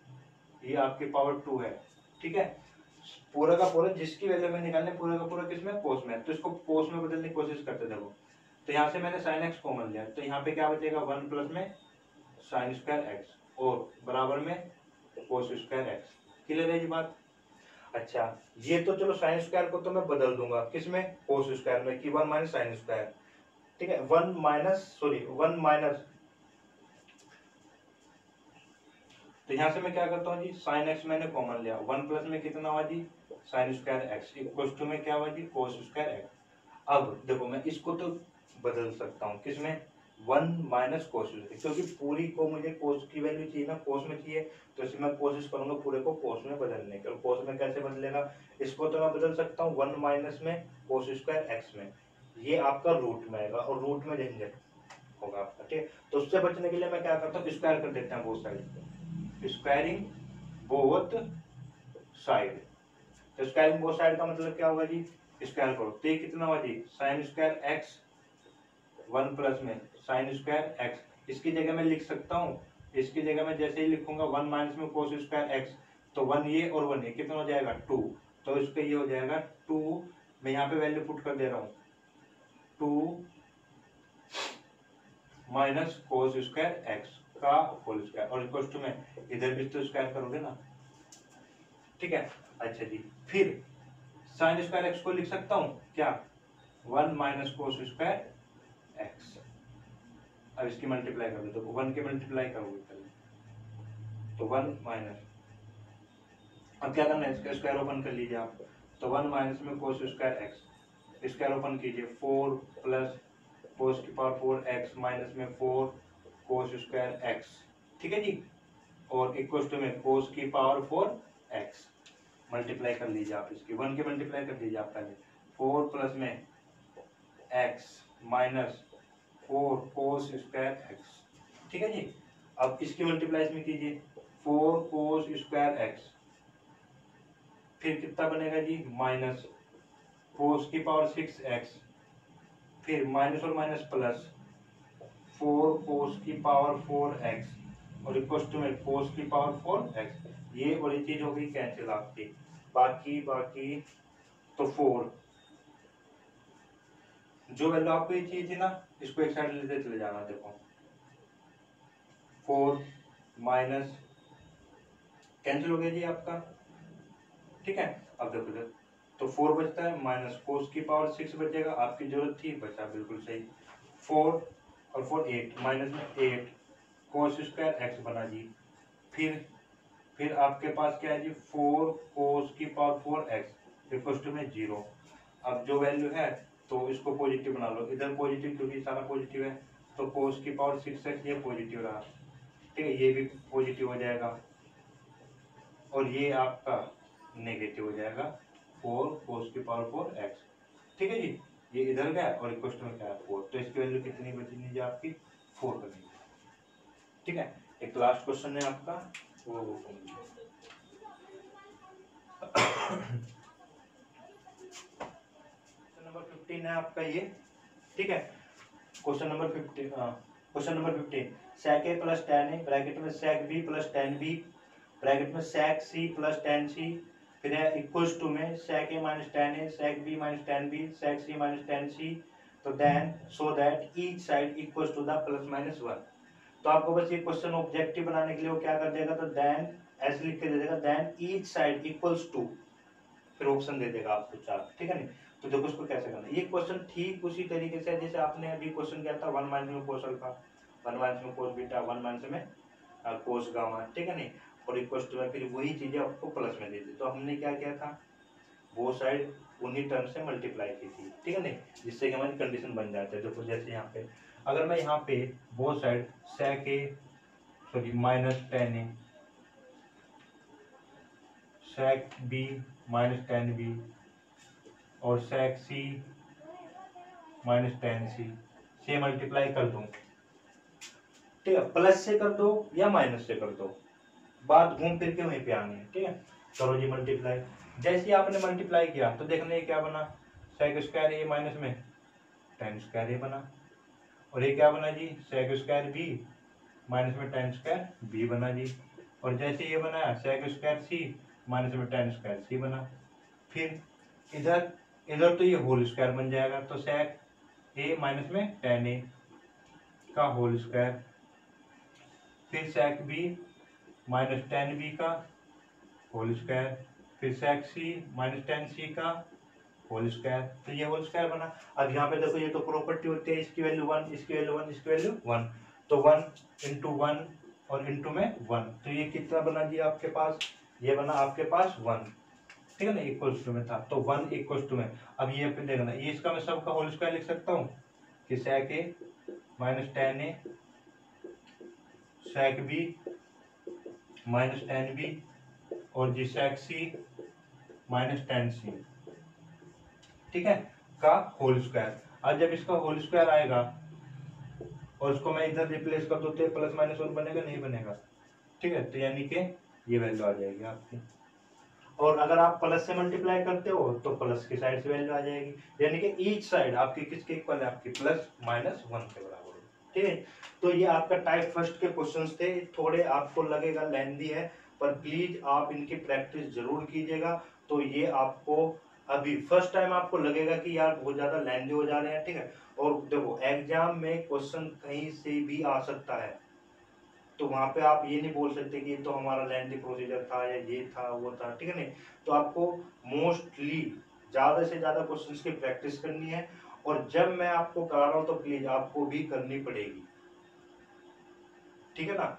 ये आपके पावर 2 है, ठीक है, पूरा का पूरा जिसकी वैल्यू में निकालने पूरा का पूरा किसमें, कोस में। तो इसको कोस में बदलने की कोशिश करते देखो, तो यहाँ से मैंने साइन x कॉमन लिया, तो यहाँ पे क्या बचेगा 1 प्लस में साइन स्क्वायर x और बराबर में कोस स्क्वायर x। क्लियर है ये बात। अच्छा, ये तो चलो साइन स्क्वायर को तो मैं बदल दूंगा किसमें, कोस स्क्वायर में, कि 1 माइनस साइन स्क्वायर, ठीक है, 1 माइनस तो यहाँ से मैं क्या करता हूँ जी, साइन एक्स मैंने कॉमन लिया, 1 प्लस में कितना हुआ जी, sine square x equal to में क्या हुआ जी, कोस स्क्वायर एक्स। अब देखो मैं इसको तो बदल सकता हूँ किसमें, 1 माइनस कोस, क्योंकि पूरी को मुझे कोस की वैल्यू चाहिए ना, कोस में चाहिए, तो इसमें मैं कोशिश करूंगा पूरे को कोस में बदलने की। और कोस में कैसे बदलेगा, इसको तो मैं बदल सकता हूँ 1 माइनस में कोस स्क्वायर एक्स में, ये आपका रूट में आएगा और रूट में झंझट होगा आपका, ठीक है। तो उससे बचने के लिए मैं क्या करता हूँ, स्क्वायर कर देते हैं बोथ साइड को, स्क्वायरिंग बोथ साइड। तो स्क्वायरिंग बोथ साइड का मतलब क्या होगा जी, स्क्वायर करो तो ये कितना होगा जी, साइन स्क्वायर एक्स 1 प्लस में साइन स्क्वायर एक्स, इसकी जगह मैं लिख सकता हूँ, इसकी जगह मैं जैसे ही लिखूंगा 1 माइनस में कोस स्क्वायर एक्स, तो 1 ये और 1 ये कितना हो जाएगा 2, तो इसका ये हो जाएगा 2, मैं यहाँ पे वैल्यू पुट कर दे रहा हूँ 2 माइनस कोस स्क्वायर एक्स का होल स्क्वायर, और इक्वल टू में इधर भी तो स्क्वायर करोगे ना, ठीक है। अच्छा जी, फिर साइन स्क्वायर एक्स को लिख सकता हूँ क्या, 1 माइनस कोस स्क्वायर एक्स। अब इसकी मल्टीप्लाई कर दो, तो 1 के मल्टीप्लाई करोगे पहले तो 1 माइनस, अब क्या करना है, इसका स्क्वायर ओपन कर लीजिए आप, तो 1 माइनस में cos square x, square open कीजिए 4 प्लस कोस की पावर 4 एक्स माइनस में 4 कोस स्क्वायर एक्स, ठीक है जी, और इक्वल टू में कोस की पावर 4 एक्स, मल्टीप्लाई कर लीजिए आप इसकी, 1 के मल्टीप्लाई कर दीजिए आप पहले, 4 प्लस में एक्स माइनस 4 कोस स्क्वायर एक्स, ठीक है जी। अब इसकी मल्टीप्लाई इसमें कीजिए 4 कोस स्क्वायर एक्स, फिर कितना बनेगा जी, माइनस कोस की पावर 6 एक्स, फिर माइनस और माइनस प्लस 4 कोस की पावर 4 एक्स, और इक्वल टू में कोस की पावर 4 एक्स, ये वाली चीज हो गई कैंसिल आपकी, बाकी तो 4, जो वैल्यू आपको ये चाहिए थी ना, इसको एक साइड लेते चले जाना, देखो 4 माइनस कैंसिल हो गया जी आपका, ठीक है। अब देखो इधर तो 4 बचता है, माइनस कोस की पावर 6 बचेगा, आपकी जरूरत थी, बचा बिल्कुल सही, 4 और 4 8, माइनस में 8 कोस स्क्वायर एक्स बना जी, फिर आपके पास क्या है जी, 4 कोस की पावर 4 एक्स इक्वल टू में 0। अब जो वैल्यू है तो इसको पॉजिटिव बना लो, इधर पॉजिटिव क्योंकि सारा पॉजिटिव है, तो कोस की पावर 6 एक्स ये पॉजिटिव रहा, ठीक है, ये भी पॉजिटिव हो जाएगा, और ये आपका नेगेटिव हो जाएगा 4 कोस की पावर 4 एक्स, ठीक है जी, ये इधर गया और इक्वल टू में क्या है 4, तो इसकी वैल्यू कितनी बचनी है आपकी 4 बनेगी, ठीक है। एक लास्ट क्वेश्चन है आपका, वो नंबर 15 है आपका ये, ठीक है। Question number 15 sec a plus tan a bracket में sec b plus tan b bracket में sec c plus tan c, फिर है इक्वल्स टू में sec a minus tan a sec b minus tan b sec c minus tan c, तो then so that each side equals to the plus minus 1। तो आपको बस ये क्वेश्चन ऑब्जेक्टिव बनाने के लिए वो क्या कर देगा, तो देन ऐसे लिख के दे देगा, then each side equals to, फिर ऑप्शन दे देगा आपको 4, ठीक है नहीं। तो देखो इसको कैसे करना है, ये क्वेश्चन ठीक उसी तरीके से जैसे आपने अभी क्वेश्चन किया था 1 माइनस में कोस अल्फा, 1 माइनस में कोस बीटा, 1 माइनस में कोस गामा, ठीक है नहीं, और इक्वल टू में फिर वही चीजें आपको प्लस में दे दी। तो हमने क्या किया था, वो साइड उन्हीं टर्म से मल्टीप्लाई की थी, ठीक है नहीं, जिससे कि हमारी कंडीशन बन जाती है। देखो जैसे यहाँ पे अगर मैं यहाँ पे वो side sec a sorry minus tan a sec b minus tan b और sec c minus tan c से मल्टीप्लाई कर दूं, ठीक है, प्लस से कर दो या माइनस से कर दो, बात घूम फिर के वहीं पे आनी है, ठीक है। करो जी मल्टीप्लाई, जैसे ही आपने मल्टीप्लाई किया तो देखना ये क्या बना, sec स्क्वायर a माइनस में tan स्क्वायर a बना, और ये क्या बना जी, sec स्क्वायर b माइनस में tan स्क्वायर b बना जी, और जैसे ये बना sec स्क्वायर c माइनस में tan स्क्वायर c बना, फिर इधर तो ये होल स्क्वायर बन जाएगा, तो sec a माइनस में tan a का होल स्क्वायर, फिर sec b minus tan b का होल स्क्वायर, फिर sec c minus tan c का होल स्क्वायर, तो ये होल स्क्वायर बना। अब यहाँ पे देखो ये तो प्रॉपर्टी होती है, इसकी वैल्यू 1, इसकी वैल्यू 1, इसकी वैल्यू 1, तो 1 इंटू 1 और इनटू में 1, तो ये कितना बना दिया आपके पास, ये बना आपके पास 1, ठीक है ना, इक्वल्स टू में था तो 1 इक्वल्स टू में। अब ये पे देखना, ये इसका मैं सबका होल स्क्वायर लिख सकता हूँ कि sec a minus tan a sec b minus tan b और जी sec c minus tan c, ठीक है, का होल स्क्वायर। अब जब इसका होल स्क्वायर आएगा और उसको मैं इधर रिप्लेस कर दूं तो प्लस माइनस 1 बनेगा, नहीं बनेगा, ठीक है, तो यानी कि ये वैल्यू आ जाएगी आपकी। और अगर आप प्लस से मल्टीप्लाई करते हो तो प्लस की साइड से वैल्यू आ जाएगी, यानी कि ईच साइड आपकी किसके इक्वल है, आपकी प्लस माइनस 1 के बराबर है, ठीक है। तो ये आपका टाइप फर्स्ट के क्वेश्चंस थे, थोड़े आपको लगेगा लेंथी है, पर प्लीज आप इनकी प्रैक्टिस जरूर कीजिएगा। तो ये आपको अभी फर्स्ट टाइम आपको लगेगा कि यार बहुत ज्यादा लेंथी हो जा रहे हैं, ठीक है। और देखो एग्जाम में क्वेश्चन कहीं से भी आ सकता है, तो वहां पे आप ये नहीं बोल सकते कि तो हमारा लेंथी प्रोसीजर था या ये था वो था, ठीक है नहीं। तो आपको मोस्टली ज्यादा से ज्यादा क्वेश्चंस की प्रैक्टिस करनी है, और जब मैं आपको करा रहा हूं तो प्लीज आपको भी करनी पड़ेगी, ठीक है ना।